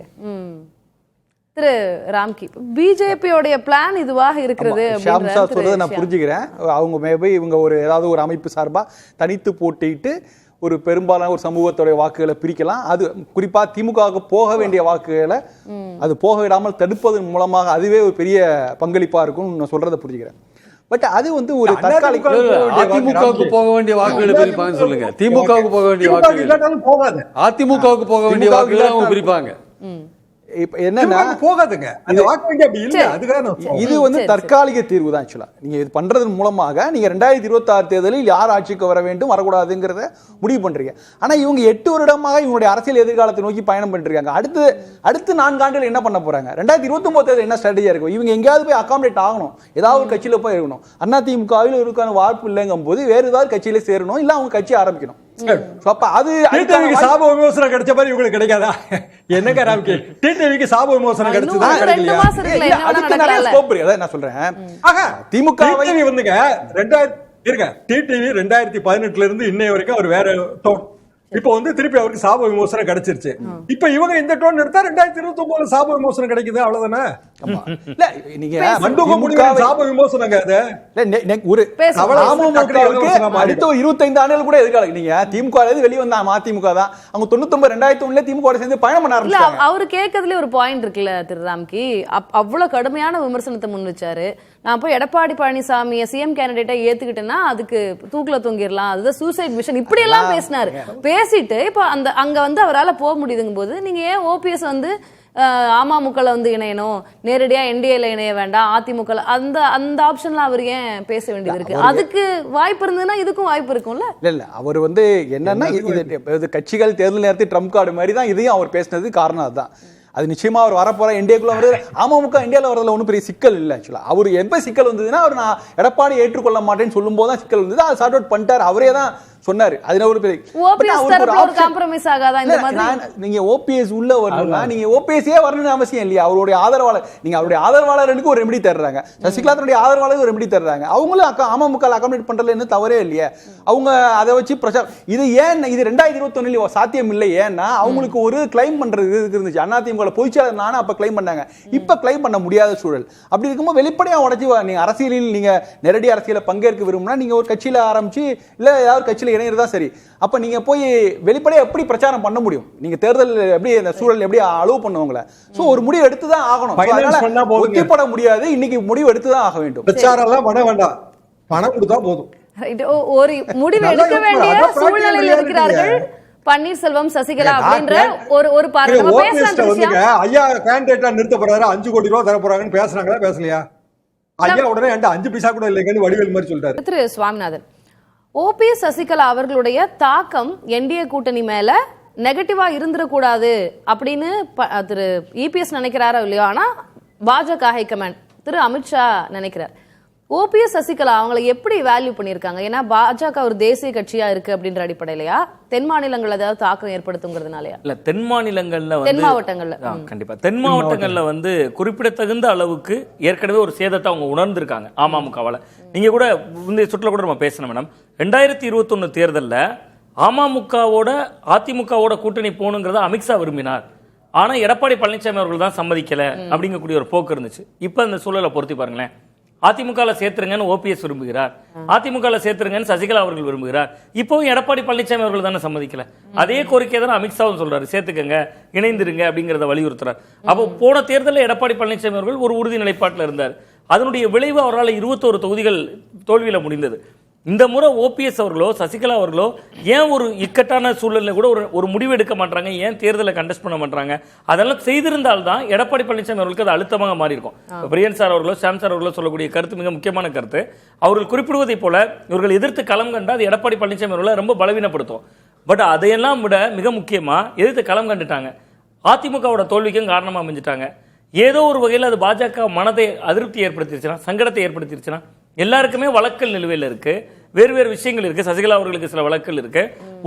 திரு ராம்கி, பிஜேபியோட பிளான் இதுவாக இருக்கிறது. ஷியாம் சார் சொல்றதை நான் புரிஞ்சுக்கிறேன். அவங்க மேபி இவங்க ஏதாவது ஒரு அமைப்பு சார்பா தனித்து போட்டிட்டு ஒரு பெரும்பாலான ஒரு சமூகத்தோட வாக்குகளை பிரிக்கலாம். அது குறிப்பா திமுகவுக்கு போக வேண்டிய வாக்குகளை அது போக விடாமல் தடுப்பதன் மூலமாக அதுவே ஒரு பெரிய பங்களிப்பா இருக்கும் நான் சொல்றதை புரிஞ்சுக்கிறேன். பட் அது ஒரு தற்காலிக அதிமுகவுக்கு போக வேண்டிய வாக்குகளை பிரிப்பாங்க சொல்லுங்க. திமுகவுக்கு போக வேண்டிய வாக்குகள் போகாது, அதிமுகவுக்கு போக வேண்டிய வாக்குகளை அவங்க பிரிப்பாங்க. என்னன்னா போகாதுங்க. இது தற்காலிக தீர்வு தான். ஆக்சுவலா நீங்க இது பண்றதன் மூலமாக நீங்க 2026 தேர்தலில் யார் ஆட்சிக்கு வர வேண்டும் வரக்கூடாதுங்கிறத முடிவு பண்றீங்க. ஆனா இவங்க 8 வருடமாக இவங்களுடைய அரசியல் எதிர்காலத்தை நோக்கி பயணம் பண்ணிருக்காங்க. அடுத்து 4 ஆண்டுகள் என்ன பண்ண போறாங்க? 2029 தேர்தல் என்ன ஸ்ட்ராட்டஜியா இருக்கும்? இவங்க எங்கேயாவது போய் அகாமடேட் ஆகணும், ஏதாவது ஒரு கட்சியில போய் இருக்கணும். அதிமுகவில் இருக்கான வாய்ப்பு இல்லைங்கும் போது வேற ஏதாவது கட்சியில சேரணும், இல்ல அவங்க கட்சி ஆரம்பிக்கணும். சாப விமோசனம் கிடைச்ச மாதிரி இவங்களுக்கு கிடைக்காதா? என்னங்க ராம்கி, டிடிவிக்கு சாப விமோசனம் கிடைச்சதா? நான் சொல்றேன் திமுக டிடிவி 2018 இருந்து இன்னைய வரைக்கும் அவர் வேற டோன். இப்போ திருப்பி அவருக்கு சாப விமோசனம் கிடைச்சிருச்சு. இப்ப இவங்க இந்த டோன் எடுத்தா 2029 சாப விமோசனம் கிடைக்குது, அவ்வளவுதானே? சாப விமோசனங்க அடுத்த 25 ஆண்டுகள் கூட எதிர்காலம். நீங்க திமுக வெளியே வந்தா அதிமுக தான். அவங்க 99 2001 திமுக சேர்ந்து பயணம் பண்ண ஆரம்பிச்சாங்க. அவரு கேட்கறதுல ஒரு பாயிண்ட் இருக்குல்ல திரு ராம்கி, அவ்வளவு கடுமையான விமர்சனத்தை முன் வச்சாரு. நான் போய் எடப்பாடி பழனிசாமியை சிஎம் கேண்டிடேட்டா ஏத்துக்கிட்டேன்னா அதுக்கு தூக்குல தொங்கிடலாம், அதுதான் சூசைட் மிஷன், இப்படி எல்லாம் பேசினாரு. பேசிட்டு இப்ப அங்க அவரால் போக முடியுதுங்கும் போது நீங்க ஏன் ஓபிஎஸ் அமமுக இணையணும், நேரடியா என்டிஏல இணைய வேண்டாம், அதிமுக அந்த ஆப்ஷன்லாம் அவர் ஏன் பேச வேண்டியது இருக்கு? அதுக்கு வாய்ப்பு இருந்ததுன்னா இதுக்கும் வாய்ப்பு இருக்கும்ல. இல்ல அவர் என்னன்னா இது கட்சிகள் தேர்தல் நேரத்தில் ட்ரம்ப் கார்டு மாதிரி தான் இதையும் அவர் பேசினது காரணம் அதுதான். அது நிச்சயமா அவர் வரப்போற இந்தியாக்குள்ள வருது. அமமுக இந்தியாவில் வரதுல ஒன்றும் பெரிய சிக்கல் இல்லை. ஆக்சுவலா அவர் எப்ப சிக்கல் வந்ததுன்னா அவர் நான் எடப்பாடி ஏற்றுக்கொள்ள மாட்டேன்னு சொல்லும் போது தான் சிக்கல் வந்தது. அதை சார்ட் அவுட் பண்ணிட்டார். அவரே தான் சொன்னாரு. அதுல ஒரு OPS தரப்புல ஒரு காம்ப்ரமைஸ் ஆகாதா இந்த மாதிரி? நீங்க ஓபிஎஸ் உள்ள வரணும்னா நீங்க ஓபிஎஸ்ஏ வரணும்னு அவசியம் இல்லையா? அவருடைய ஆதரவாளர், நீங்க அவருடைய ஆதரவாளருக்கு ஒரு ரெமெடி தர்றாங்க, சசிகலா தன்னுடைய ஆதரவாளருக்கு ஒரு ரெமெடி தர்றாங்க, அவங்களும் அமமுக அகாமடேட் பண்றதுல என்ன தவறே இல்லையா? அவங்க அதை வச்சு பிரச்சாரம் இது ஏன் இது 2021 சாத்தியம் இல்லை. ஏன்னா அவங்களுக்கு ஒரு கிளைம் பண்றது இருந்துச்சு. அதிமுக பொதுச்செயலாளர் நானும் அப்ப கிளைம் பண்ணாங்க, இப்ப கிளைம் பண்ண முடியாத சூழல். அப்படி இருக்கும்போது வெளிப்படையா உடச்சி நீங்க அரசியலில் நீங்க நேரடி அரசியல பங்கேற்க விரும்பினா நீங்க ஒரு கட்சியில ஆரம்பிச்சு இல்ல ஏதாவது கட்சியில இணையறதா சரி. அப்ப நீங்க போய் வெளிப்படையா எப்படி பிரச்சாரம் பண்ண முடியும்? நீங்க தேர்தல் எப்படி அந்த சூழல் எப்படி அலோவ் பண்ணுவாங்களே? சோ ஒரு முடிவு எடுத்து தான் ஆகணும். ஒத்திப்பட முடியாது. இன்னைக்கு முடிவு எடுத்து தான் ஆக வேண்டும். பிரச்சாரம் எல்லாம் பண்ண வேண்டாம், பணம் கொடுத்தா போதும். ஒரு முடிவு எடுக்க வேண்டிய சூழ்நிலையில் இருக்கிறார்கள் பன்னீர்செல்வம், சசிகலா அப்படின்ற ஒரு ஐயா கேண்டிடேட்டா நிறுத்த போறாரு, 5 கோடி ரூபாய் தர போறாங்கன்னு பேசுறாங்களா பேசலையா? ஐயா உடனே 5 பைசா கூட இல்லைங்கன்னு வடிவேல் மாதிரி சொல்றாரு திரு சுவாமிநாதன். ஓபிஎஸ் சசிகலா அவர்களுடைய தாக்கம் என்டிஏ கூட்டணி மேல நெகட்டிவா இருந்துடக்கூடாது அப்படின்னு திரு இபிஎஸ் நினைக்கிறாரோ இல்லையோ, ஆனா பாஜக ஹைகமாண்ட் திரு அமித்ஷா நினைக்கிறார். ஓபிஎஸ் சசிகலா அவங்களை எப்படி வேல்யூ பண்ணியிருக்காங்க? ஏன்னா பாஜக ஒரு தேசிய கட்சியா இருக்கு அப்படின்ற அடிப்படையிலையா, தென் மாநிலங்கள் ஏதாவது தாக்கம் ஏற்படுத்துங்கிறதுனாலயா? இல்ல, தென் மாநிலங்கள்ல தென் மாவட்டங்கள்ல கண்டிப்பா தென் மாவட்டங்கள்ல குறிப்பிடத்தகுந்த அளவுக்கு ஏற்கனவே ஒரு சேதத்தை அவங்க உணர்ந்திருக்காங்க அமமுகவால. நீங்க கூட இந்த சுற்றுல கூட நம்ம பேசணும் மேடம். 2021 தேர்தல்ல அமமுகவோட அதிமுகவோட கூட்டணி போகணுங்கிறத அமித்ஷா விரும்பினார். ஆனா எடப்பாடி பழனிசாமி அவர்கள் தான் சம்மதிக்கல அப்படிங்கக்கூடிய ஒரு போக்கு இருந்துச்சு. இப்ப இந்த சூழலை பொருத்தி பாருங்களேன். அதிமுக சேர்த்துருங்கன்னு ஓபிஎஸ் விரும்புகிறார், அதிமுக சேர்த்துருங்கன்னு சசிகலா அவர்கள் விரும்புகிறார். இப்பவும் எடப்பாடி பழனிசாமி அவர்கள் தானே சம்மதிக்கல. அதே கோரிக்கை தான் அமித்ஷாவும் சொல்றாரு, சேர்த்துக்கங்க, இணைந்திருங்க அப்படிங்கறத வலியுறுத்துறாரு. அப்போ போன தேர்தலில் எடப்பாடி பழனிசாமி அவர்கள் ஒரு உறுதி நிலைப்பாட்டில் இருந்தார். அதனுடைய விளைவு அவரால் 21 தொகுதிகள் தோல்வியில முடிந்தது. இந்த முறை ஓபிஎஸ் அவர்களோ சசிகலா அவர்களோ ஏன் ஒரு இக்கட்டான சூழலில் கூட ஒரு முடிவு எடுக்க மாட்டாங்க, ஏன் தேர்தலை கண்டெஸ்ட் பண்ண மாட்டாங்க? அதெல்லாம் செய்திருந்தால்தான் எடப்பாடி பழனிசாமி அவர்களுக்கு அது அழுத்தமாக மாறி இருக்கும். பிரியன் சார் அவர்களோ சாம் சார் அவர்களோ சொல்லக்கூடிய கருத்து மிக முக்கியமான கருத்து. அவர்கள் குறிப்பிடுவதை போல இவர்கள் எதிர்த்து களம் கண்டா அது எடப்பாடி பழனிசாமி அவர்களை ரொம்ப பலவீனப்படுத்தும். பட் அதையெல்லாம் விட மிக முக்கியமா எதிர்த்து களம் கண்டுட்டாங்க, அதிமுகவோட தோல்விக்கும் காரணமா அமைஞ்சிட்டாங்க. ஏதோ ஒரு வகையில் அது பாஜக மனதை அதிருப்தி ஏற்படுத்திருச்சுன்னா, சங்கடத்தை ஏற்படுத்திருச்சுன்னா, எல்லாருக்குமே வழக்கல் நிலுவையில் இருக்கு, வேறு வேறு விஷயங்கள் இருக்கு. சசிகலா அவர்களுக்கு சில வழக்கல் இருக்கு.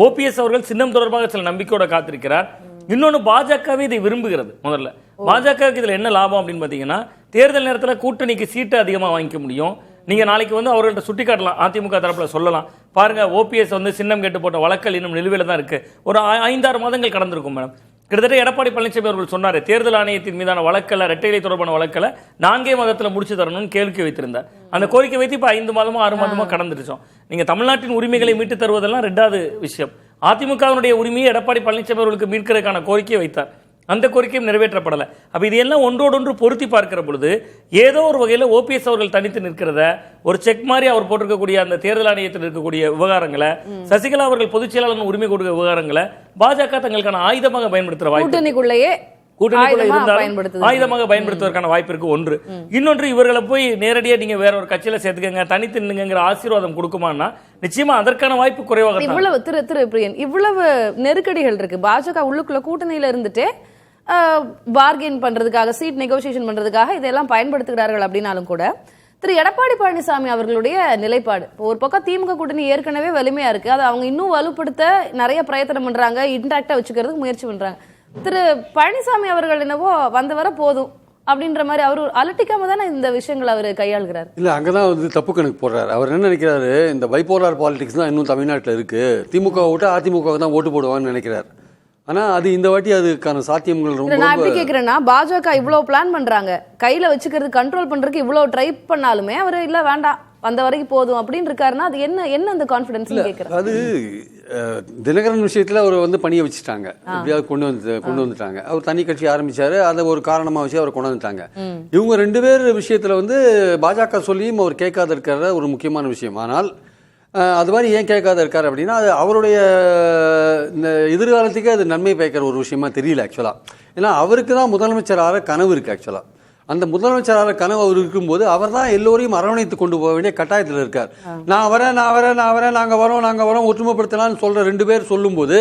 ஓபிஎஸ் அவர்கள் சின்னம் தொடர்பாக சில நம்பிக்கையோட காத்திருக்கிறார். இன்னொன்னு பாஜகவே இதை விரும்புகிறது. முதல்ல பாஜகவுக்கு இதுல என்ன லாபம் அப்படின்னு பாத்தீங்கன்னா, தேர்தல் நேரத்தில் கூட்டணிக்கு சீட்டு அதிகமா வாங்கிக்க முடியும். நீங்க நாளைக்கு அவர்கள்ட்ட சுட்டி காட்டலாம், அதிமுக தரப்புல சொல்லலாம், பாருங்க ஓபிஎஸ் சின்னம் கேட்டு போட்ட வழக்கல் இன்னும் நிலுவையில் தான் இருக்கு. ஒரு 5-6 மாதங்கள் கடந்திருக்கும் மேடம். கிட்டத்தட்ட எடப்பாடி பழனிசாமி அவர்கள் சொன்னார், தேர்தல் ஆணையத்தின் மீதான வழக்கல, இரட்டைலை தொடர்பான வழக்கல 4 மாதத்தில் முடிச்சு தரணும்னு கேள்வி வைத்திருந்தார். அந்த கோரிக்கை வைத்து இப்ப 5 மாதமோ 6 மாதமோ கடந்துருச்சோம். நீங்க தமிழ்நாட்டின் உரிமைகளை மீட்டு தருவதெல்லாம் 2வது விஷயம். அதிமுகவினுடைய உரிமையை எடப்பாடி பழனிசாமி அவர்களுக்கு மீட்கிறதுக்கான கோரிக்கையை வைத்தார். அந்த கோரிக்கையும் நிறைவேற்றப்படலை. அப்ப இது எல்லாம் ஒன்றோடொன்று பொருத்தி பார்க்கிற பொழுது ஏதோ ஒரு வகையில் ஓபிஎஸ் அவர்கள் தனித்து நிற்கிறத ஒரு செக் மாதிரி அவர் போட்டிருக்கக்கூடிய அந்த தேர்தல் ஆணையத்தில் இருக்கக்கூடிய விவகாரங்களை, சசிகலா அவர்கள் பொதுச் செயலாளர் உரிமை கொடுக்கிற விவகாரங்களை பாஜக தங்களுக்கான ஆயுதமாக பயன்படுத்துற வாய்ப்பு, கூட்டணிக்குள்ளேயே ஆயுதமாக பயன்படுத்துவதற்கான வாய்ப்பு இருக்கு. ஒன்று. இன்னொன்று, இவர்களை போய் நேரடியா நீங்க வேற ஒரு கட்சியில சேர்த்துக்கங்க, தனித்து நின்னுங்கிற ஆசீர்வாதம் கொடுக்குமான்னா நிச்சயமா அதற்கான வாய்ப்பு குறைவாக. இவ்வளவு திரு பிரியன், இவ்வளவு நெருக்கடிகள் இருக்கு. பாஜக உள்ளுக்குள்ள கூட்டணியில இருந்துட்டு பார்கெயின் பண்றதுக்காக, சீட் நெகோசியேஷன் பண்றதுக்காக இதெல்லாம் பயன்படுத்துகிறார்கள் அப்படின்னாலும் கூட திரு எடப்பாடி பழனிசாமி அவர்களுடைய நிலைப்பாடு, ஒரு பக்கம் திமுக கூட்டணி ஏற்கனவே வலிமையா இருக்கு, அதை அவங்க இன்னும் வலுப்படுத்த நிறைய பிரயத்தனம் பண்றாங்க, இன்டாக்டா வச்சுக்கிறதுக்கு முயற்சி பண்றாங்க. திரு பழனிசாமி அவர்கள் என்னவோ வந்து வர போதும் அப்படின்ற மாதிரி அவர் அலட்டிக்காம தானே இந்த விஷயங்களை அவர் கையாளுகிறார். இல்ல, அங்கதான் தப்பு கணக்கு போடுறாரு. அவர் என்ன நினைக்கிறாரு, இந்த பைபோலார் பாலிடிக்ஸ் தான் இன்னும் தமிழ்நாட்டில் இருக்கு, திமுக விட்டு அதிமுக தான் ஓட்டு போடுவான்னு நினைக்கிறார். ஆனா அது இந்த வாட்டி அதுக்கான சாத்தியங்கள் ரொம்ப. நான் எப்படி கேக்குறேன்னா, பாஜக இவ்வளவு பிளான் பண்றாங்க, கையில வச்சுக்கிறது கண்ட்ரோல் பண்றதுக்கு இவ்வளவு ட்ரை பண்ணாலுமே அவர் இல்ல வேண்டாம் வந்த வரைக்கும் போதும் அப்படின்னு இருக்காருன்னா அது என்ன அந்த கான்ஃபிடன்ஸ் கேக்குறேன். அது தினகரன் விஷயத்துல அவர் பணியை வச்சுட்டாங்க, எப்படியாவது கொண்டு வந்துட்டாங்க. அவர் தனி கட்சி ஆரம்பிச்சாரு, அதை ஒரு காரணமா வச்சு அவர் கொண்டு வந்துட்டாங்க. இவங்க 2 பேர் விஷயத்துல பாஜக சொல்லியும் அவர் கேட்காத இருக்கிற ஒரு முக்கியமான விஷயம். ஆனால் அது மாதிரி ஏன் கேட்காத இருக்காரு அப்படின்னா, அது அவருடைய எதிர்காலத்துக்கு அது நன்மை பயக்கிற ஒரு விஷயமா தெரியல ஆக்சுவலா. ஏன்னா அவருக்கு தான் முதலமைச்சராக கனவு இருக்கு ஆக்சுவலா. அந்த முதலமைச்சராக கனவு அவர் இருக்கும்போது அவர் தான் எல்லோரையும் அரவணைத்து கொண்டு போக வேண்டிய கட்டாயத்தில் இருக்கார். நான் வரேன் நாங்கள் வரோம் ஒற்றுமைப்படுத்தலாம்னு சொல்ற 2 பேர் சொல்லும்போது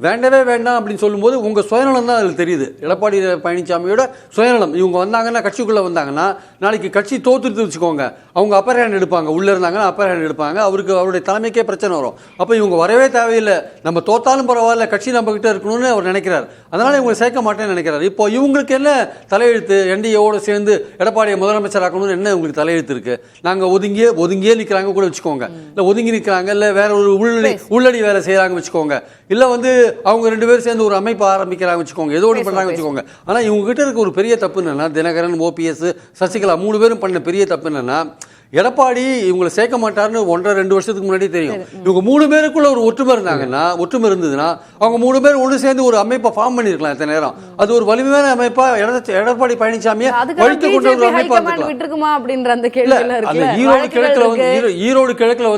வேண்டவே வேண்டாம் அப்படின்னு சொல்லும்போது உங்க சுயநலம் தான் அதில் தெரியுது. எடப்பாடி பழனிசாமியோட சுயநலம். இவங்க வந்தாங்கன்னா, கட்சிக்குள்ள வந்தாங்கன்னா, நாளைக்கு கட்சி தோத்துட்டு வச்சுக்கோங்க, அவங்க அப்பர் ஹேண்ட் எடுப்பாங்க, உள்ள இருந்தாங்கன்னா அப்பர் ஹேண்ட் எடுப்பாங்க, அவருடைய தலைமைக்கே பிரச்சனை வரும். அப்போ இவங்க வரவே தேவையில்லை, நம்ம தோத்தாலும் பரவாயில்ல, கட்சி நம்ம கிட்ட இருக்கணும்னு அவர் நினைக்கிறார். அதனால இவங்க சேர்க்க மாட்டேன்னு நினைக்கிறார். இப்போ இவங்களுக்கு என்ன தலையெழுத்து? என்டிஏவோட சேர்ந்து எடப்பாடியை முதலமைச்சர் ஆக்கணும்னு என்ன உங்களுக்கு தலையெழுத்து இருக்கு? நாங்க ஒதுங்கியே நிற்கிறாங்க கூட வச்சுக்கோங்க, இல்லை ஒதுங்கி நிற்கிறாங்க, இல்லை வேற ஒரு உள்ளடி வேலை செய்யறாங்க வச்சுக்கோங்க, இல்லை அவங்க 2 பேரும் சேர்ந்து ஒரு அமைப்பு ஆரம்பிக்கிறாங்க வச்சுக்கோங்க, ஏதோ ஒன்று பண்றாங்க வச்சுக்கோங்க. ஆனா இவங்க கிட்ட இருக்க ஒரு பெரிய தப்பு என்னன்னா, தினகரன், ஓபிஎஸ், சசிகலா 3 பேரும் பண்ண பெரிய தப்பு என்னன்னா, எடப்பாடி இவங்களை சேர்க்க மாட்டாருன்னு 1.5-2 வருஷத்துக்கு முன்னாடி தெரியும். இவங்க 3 பேருக்குள்ள ஒரு ஒற்றுமை இருந்ததுன்னா அவங்க 3 பேர் ஒன்று சேர்ந்து ஒரு அமைப்பை ஃபார்ம் பண்ணிருக்கலாம். இத்தனை நேரம் அது ஒரு வலிமையான அமைப்பா எடப்பாடி பழனிசாமியை வழித்து கொண்டு ஒரு அமைப்பா ஈரோடு கிழக்குல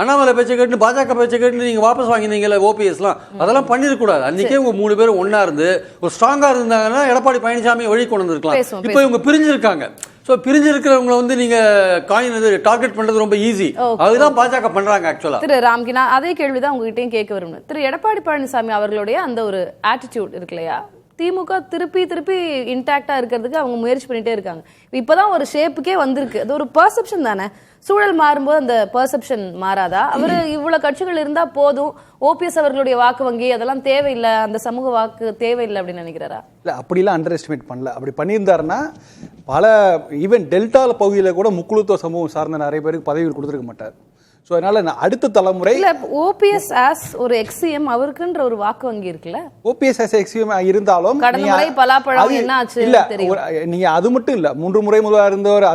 அண்ணாமலை பேச்சை கேட்டு பாஜக பேச்சை கேட்டு நீங்க வாபஸ் வாங்கினீங்கல்ல ஓபிஎஸ்லாம், அதெல்லாம் பண்ணிருக்கூடாது. அன்னைக்கே உங்க 3 பேரும் ஒன்னா இருந்து ஒரு ஸ்ட்ராங்கா இருந்தாங்கன்னா எடப்பாடி பழனிசாமி வழி கொண்டு வந்திருக்கலாம். இப்போ இவங்க பிரிஞ்சிருக்காங்க. சோ பிரிஞ்சிருக்கிறவங்களை நீங்க டார்கெட் பண்றது ரொம்ப ஈஸி. அதுதான் பாஜக பண்றாங்க ஆக்சுவலா. திரு ராம்கி, நான் அதே கேள்விதான் உங்ககிட்டயும் கேட்க விரும்புறேன். திரு எடப்பாடி பழனிசாமி அவர்களுடைய அந்த ஒரு ஆட்டிடியூட் இருக்கு இல்லையா, திமுக திருப்பி இன்டாக்டா இருக்கிறதுக்கு அவங்க முயற்சி பண்ணிட்டே இருக்காங்க. இப்பதான் ஒரு ஷேப்புக்கே வந்திருக்கு. அது ஒரு பெர்செப்ஷன் தானே. சூழல் மாறும்போது அந்த பெர்செப்ஷன் மாறாதா? அவரு இவ்வளவு கட்சிகள் இருந்தா போதும், ஓபிஎஸ் அவர்களுடைய வாக்கு வங்கி அதெல்லாம் தேவையில்லை, அந்த சமூக வாக்கு தேவையில்லை அப்படின்னு நினைக்கிறாரா? இல்ல, அப்படிலாம் அண்டர் எஸ்டிமேட் பண்ணல. அப்படி பண்ணியிருந்தாருன்னா பல ஈவன் டெல்டா பகுதியில் கூட முக்குழுத்துவ சமூகம் சார்ந்த நிறைய பேருக்கு பதவிகள் கொடுத்துருக்க மாட்டார். ஸோ அதனால அடுத்த தலைமுறை ஓபிஎஸ் ஆஸ் ஒரு எக்ஸிஎம் அவருக்குன்ற ஒரு வாக்கு வங்கி இருக்குல்ல, ஓபிஎஸ் ஆஸ் எக்ஸிஎம் இருந்தாலும் கடந்த முறை பலாப்பழம் என்ன ஆச்சு இல்ல, நீங்க அது மட்டும் இல்ல, 3 முறை முதல்வர் இருந்தவர்,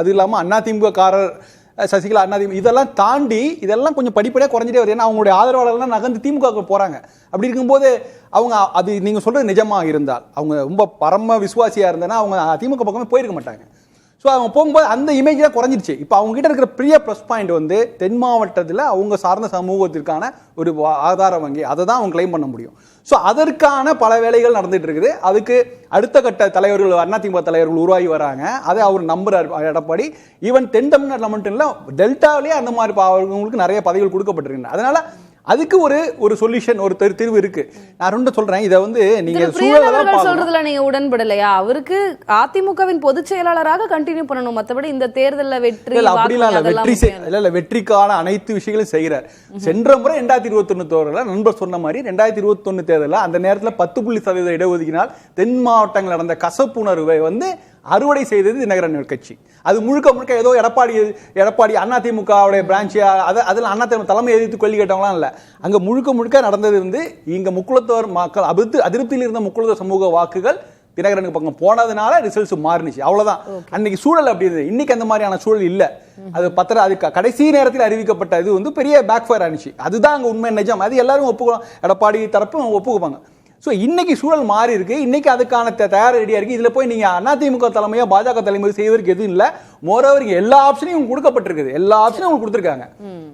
அது இல்லாம அதிமுக காரர் சசிகலா, அதிமுக இதெல்லாம் தாண்டி இதெல்லாம் கொஞ்சம் படிப்படியாக குறைஞ்சிட்டே வருது. ஏன்னா அவங்களுடைய ஆதரவாளர்கள்லாம் நகர்ந்து திமுக போறாங்க. அப்படி இருக்கும்போது அவங்க அது நீங்க சொல்றது நிஜமா இருந்தால், அவங்க ரொம்ப பரம விசுவாசியா இருந்தேன்னா அவங்க திமுக பக்கமே போயிருக்க மாட்டாங்க. ஸோ அவங்க போகும்போது அந்த இமேஜ் தான் குறைஞ்சிருச்சு. இப்போ அவங்க கிட்ட இருக்கிற பெரிய ப்ளஸ் பாயிண்ட் தென் மாவட்டத்தில் அவங்க சார்ந்த சமூகத்திற்கான ஒரு ஆதார வங்கி, அதை தான் அவங்க கிளைம் பண்ண முடியும். ஸோ அதற்கான பல வேலைகள் நடந்துட்டு இருக்குது. அதுக்கு அடுத்த கட்ட தலைவர்கள், அதிமுக தலைவர்கள் உருவாகி வராங்க. அதை அவர் நம்புறார் எடப்பாடி. ஈவன் தென் தமிழ்நாட்டில் மட்டும் இல்லை, டெல்டாவிலேயே அந்த மாதிரி அவங்களுக்கு நிறைய பதவிகள் கொடுக்கப்பட்டிருக்கின்றன. அதனால அதுக்கு ஒரு சொல்யூஷன், ஒரு தீர்வு இருக்கு. நான் ரெண்டு சொல்றேன். இதை நீங்க சொல்றதுல நீங்க உடன்படலையா? அவருக்கு அதிமுகவின் பொதுச் செயலாளராக கண்டினியூ பண்ணணும், மத்தபடி இந்த தேர்தலில் வெற்றிக்கான அனைத்து விஷயங்களும் செய்கிறார். சென்ற முறை 2021 நண்பர் சொன்ன மாதிரி 2021 தேர்தலில் அந்த நேரத்தில் 10% இடஒதுக்கினால் தென் மாவட்டங்கள் நடந்த கசப்புணர்வை அறுவடை செய்தது தினகரன் கட்சி. அது முழுக்க ஏதோ எடப்பாடி அதிமுகவுடைய பிரான்ச், அதில் அதிமுக தலைமை எதிர்த்து கொள்ளி கேட்டவங்களாம் இல்லை. அங்க முழுக்க நடந்தது இங்க முக்குளத்தோர் மக்கள் அதிருப்தியில் இருந்த முக்குளத்தோர் சமூக வாக்குகள் தினகரனுக்கு பக்கம் போனதுனால ரிசல்ட்ஸ் மாறினுச்சு. அவ்வளவுதான். அன்னைக்கு சூழல் அப்படி இருந்தது. இன்னைக்கு அந்த மாதிரியான சூழல் இல்ல. அது அது கடைசி நேரத்தில் அறிவிக்கப்பட்ட இது பெரிய பேக் ஃபயர் ஆனிச்சு. அதுதான் அங்க உண்மை நிஜம். அது எல்லாரும் ஒப்புக்கலாம், எடப்பாடி தரப்பு ஒப்புக்குவாங்க. ஸோ இன்னைக்கு சூழல் மாறி இருக்கு. இன்னைக்கு அதுக்கான தயார் ரெடியா இருக்கு. இதுல போய் நீங்க அதிமுக தலைமையா பாஜக தலைமை செய்வதற்கு எதுவும் இல்லை. மோரோவர் எல்லா ஆப்ஷனையும் கொடுக்கப்பட்டிருக்குது. எல்லா ஆப்ஷனும் உங்களுக்கு கொடுத்துருக்காங்க.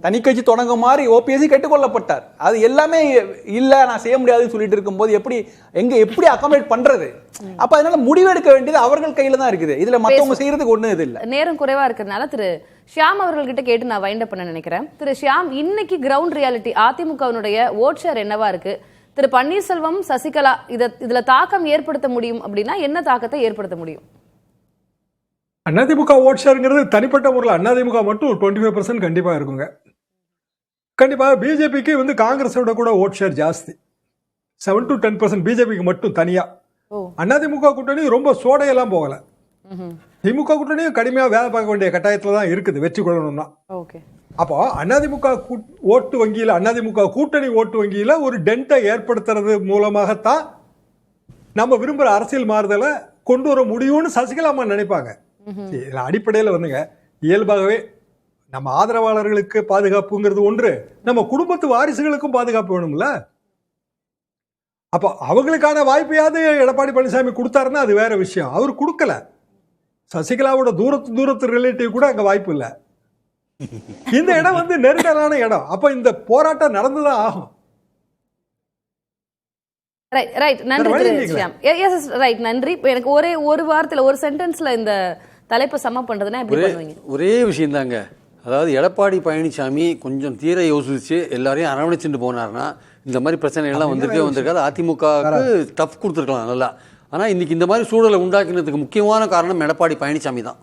தனி கட்சி தொடங்க மாதிரி ஓபிஎஸ்சி கேட்டுக்கொள்ளப்பட்டார். அது எல்லாமே இல்ல, நான் செய்ய முடியாதுன்னு சொல்லிட்டு இருக்கும்போது எப்படி அகாமடேட் பண்றது? அப்ப அதனால முடிவெடுக்க வேண்டியது அவர்கள் கையில தான் இருக்குது. இதுல மத்தவங்க செய்யறதுக்கு ஒண்ணு இது இல்ல. நேரம் குறைவா இருக்கிறதுனால திரு ஷியாம் அவர்கள்கிட்ட கேட்டு நான் வைண்ட் அப் பண்ண நினைக்கிறேன். திரு ஷியாம், இன்னைக்கு கிரவுண்ட் ரியாலிட்டி அதிமுகவினுடைய ஓட் ஷேர் என்னவா இருக்கு? திரு பன்னீர்செல்வம், சசிகலா இதுல தாக்கம் ஏற்படுத்த முடியும் அப்படின்னா என்ன தாக்கத்தை ஏற்படுத்த முடியும்? அதிமுக ஓட் ஷேருங்கிறது தனிப்பட்ட முறையில் அதிமுக மட்டும் 25% கண்டிப்பா இருக்குங்க. கண்டிப்பா பிஜேபிக்கு காங்கிரஸோட கூட ஓட் ஷேர் ஜாஸ்தி, 7 to 10% பிஜேபிக்கு மட்டும் தனியா. அதிமுக கூட்டணி ரொம்ப சோடையெல்லாம் போகல. திமுக கூட்டணியும் கடுமையா வேலை பார்க்க வேண்டிய கட்டாயத்துல தான் இருக்குது வெற்றி கொள்ளணும்னா. அப்போ அதிமுக ஓட்டு வங்கியில், அதிமுக கூட்டணி ஓட்டு வங்கியில ஒரு டென்ட்டை ஏற்படுத்துறது மூலமாகத்தான் நம்ம விரும்புற அரசியல் மாறுதலை கொண்டு வர முடியும்னு சசிகலாமா நினைப்பாங்க. அடிப்படையில் இயல்பாகவே நம்ம ஆதரவாளர்களுக்கு பாதுகாப்புங்கிறது ஒன்று, நம்ம குடும்பத்து வாரிசுகளுக்கும் பாதுகாப்பு வேணும்ல. அப்போ அவங்களுக்கான வாய்ப்பையாவது எடப்பாடி பழனிசாமி கொடுத்தாருன்னா அது வேற விஷயம். அவர் கொடுக்கல. சசிகலாவோட தூரத்து ரிலேட்டிவ் கூட அங்க வாய்ப்பு இல்லை. இந்த இடம் நெருடலான இடம். அப்ப இந்த போராட்டம் நடந்துதான் ஆகும். ரைட் நன்றி வேற வழி திரு இல்லைங்களே. ஷியாம். எஸ் ரைட் நன்றி. இப்ப எனக்கு ஒரு வார்த்தையில ஒரு சென்டென்ஸ்ல இந்த தலைப்பை சம பண்றதுன்னா எப்படி பண்ணுவீங்க? ஒரே விஷயம் தாங்க. அதாவது எடப்பாடி பழனிசாமி கொஞ்சம் தீர யோசிச்சு எல்லாரையும் அரவணைச்சுட்டு போனார்னா இந்த மாதிரி பிரச்சனை எல்லாம் வந்திருக்காது. அதிமுகவுக்கு டஃப் கொடுத்துருக்கலாம் நல்லா. ஆனா இன்னைக்கு இந்த மாதிரி சூழலை உண்டாக்கினதுக்கு முக்கியமான காரணம் எடப்பாடி பழனிசாமி தான்.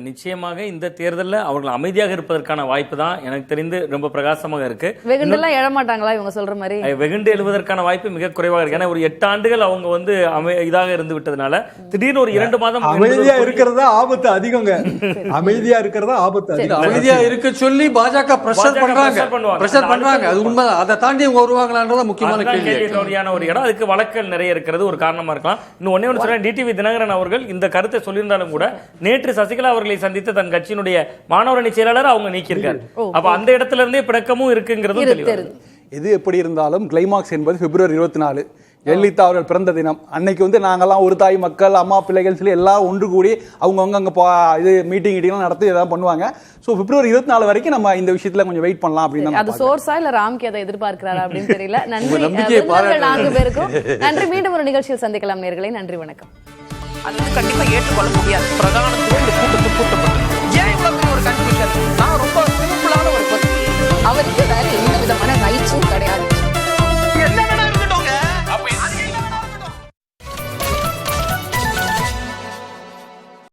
நிச்சயமாக இந்த தேர்தலில் அவர்கள் அமைதியாக இருப்பதற்கான வாய்ப்பு தான் எனக்கு தெரிந்து ரொம்ப பிரகாசமாக இருக்கு. வெகுண்டெல்லாம் எழமாட்டாங்களா இவங்க சொல்ற மாதிரி? வெகுண்டு எழுவதற்கான வாய்ப்பு மிக குறைவாக இருக்கு. ஏன்னா ஒரு 8 ஆண்டுகள் அவங்க வந்து இதாக இருந்து விட்டதுனால திடீர்னு ஒரு 2 மாதம் அமைதியா இருக்கிறதா ஆபத்து அதிகங்க. அமைதியா இருக்கிறதா ஆபத்து அதிகம். அமைதியா இருக்க சொல்லி பாஜக பிரஷர் பண்றாங்க. அது உண்மைதான். அதை தாண்டி அவங்க வருவாங்களான்றத முக்கியமான கேள்வியான ஒரு இடம். அதுக்கு வழக்கல் நிறைய இருக்கிறது ஒரு காரணமா இருக்கலாம். இன்னும் ஒன்னே ஒன்று சொல்றேன், டிடிவி தினகரன் அவர்கள் இந்த கருத்தை சொல்லியிருந்தாலும் கூட நேற்று சசிகலா அவர்களை சந்தித்து தன் கட்சியினுடைய மாணவரணி செயலாளர் அவங்க நீக்கியிருக்காரு. அப்ப அந்த இடத்துல இருந்தே பிணக்கமும் இருக்குங்கிறது தெளிவாக. எது எப்படி இருந்தாலும் கிளைமாக்ஸ் என்பது பிப்ரவரி 24 ஜெயலலிதா அவர்கள் பிறந்த தினம். அன்னைக்கு வந்து நாங்கெல்லாம் ஒரு தாய் மக்கள் அம்மா பிள்ளைகள் சொல்லி எல்லாம் ஒன்று கூடி அவங்க அங்கே இது மீட்டிங் நடத்தி எதாவது பண்ணுவாங்க. ஸோ பிப்ரவரி 24 வரைக்கும் நம்ம இந்த விஷயத்துல கொஞ்சம் வெயிட் பண்ணலாம் அப்படின்னு. அது சோர்ஸா இல்ல ராம்கி அதை எதிர்பார்க்கிறாரா அப்படின்னு தெரியல. நன்றி 4 பேருக்கும் நன்றி. மீண்டும் ஒரு நிகழ்ச்சியில் சந்திக்கலாம் நேயர்களே. நன்றி, வணக்கம். அது வந்து கண்டிப்பா ஏற்றுக்கொள்ள முடியாது. பிரதானத்துவம் இந்த கூட்டத்தில் கூட்டப்பட்டது.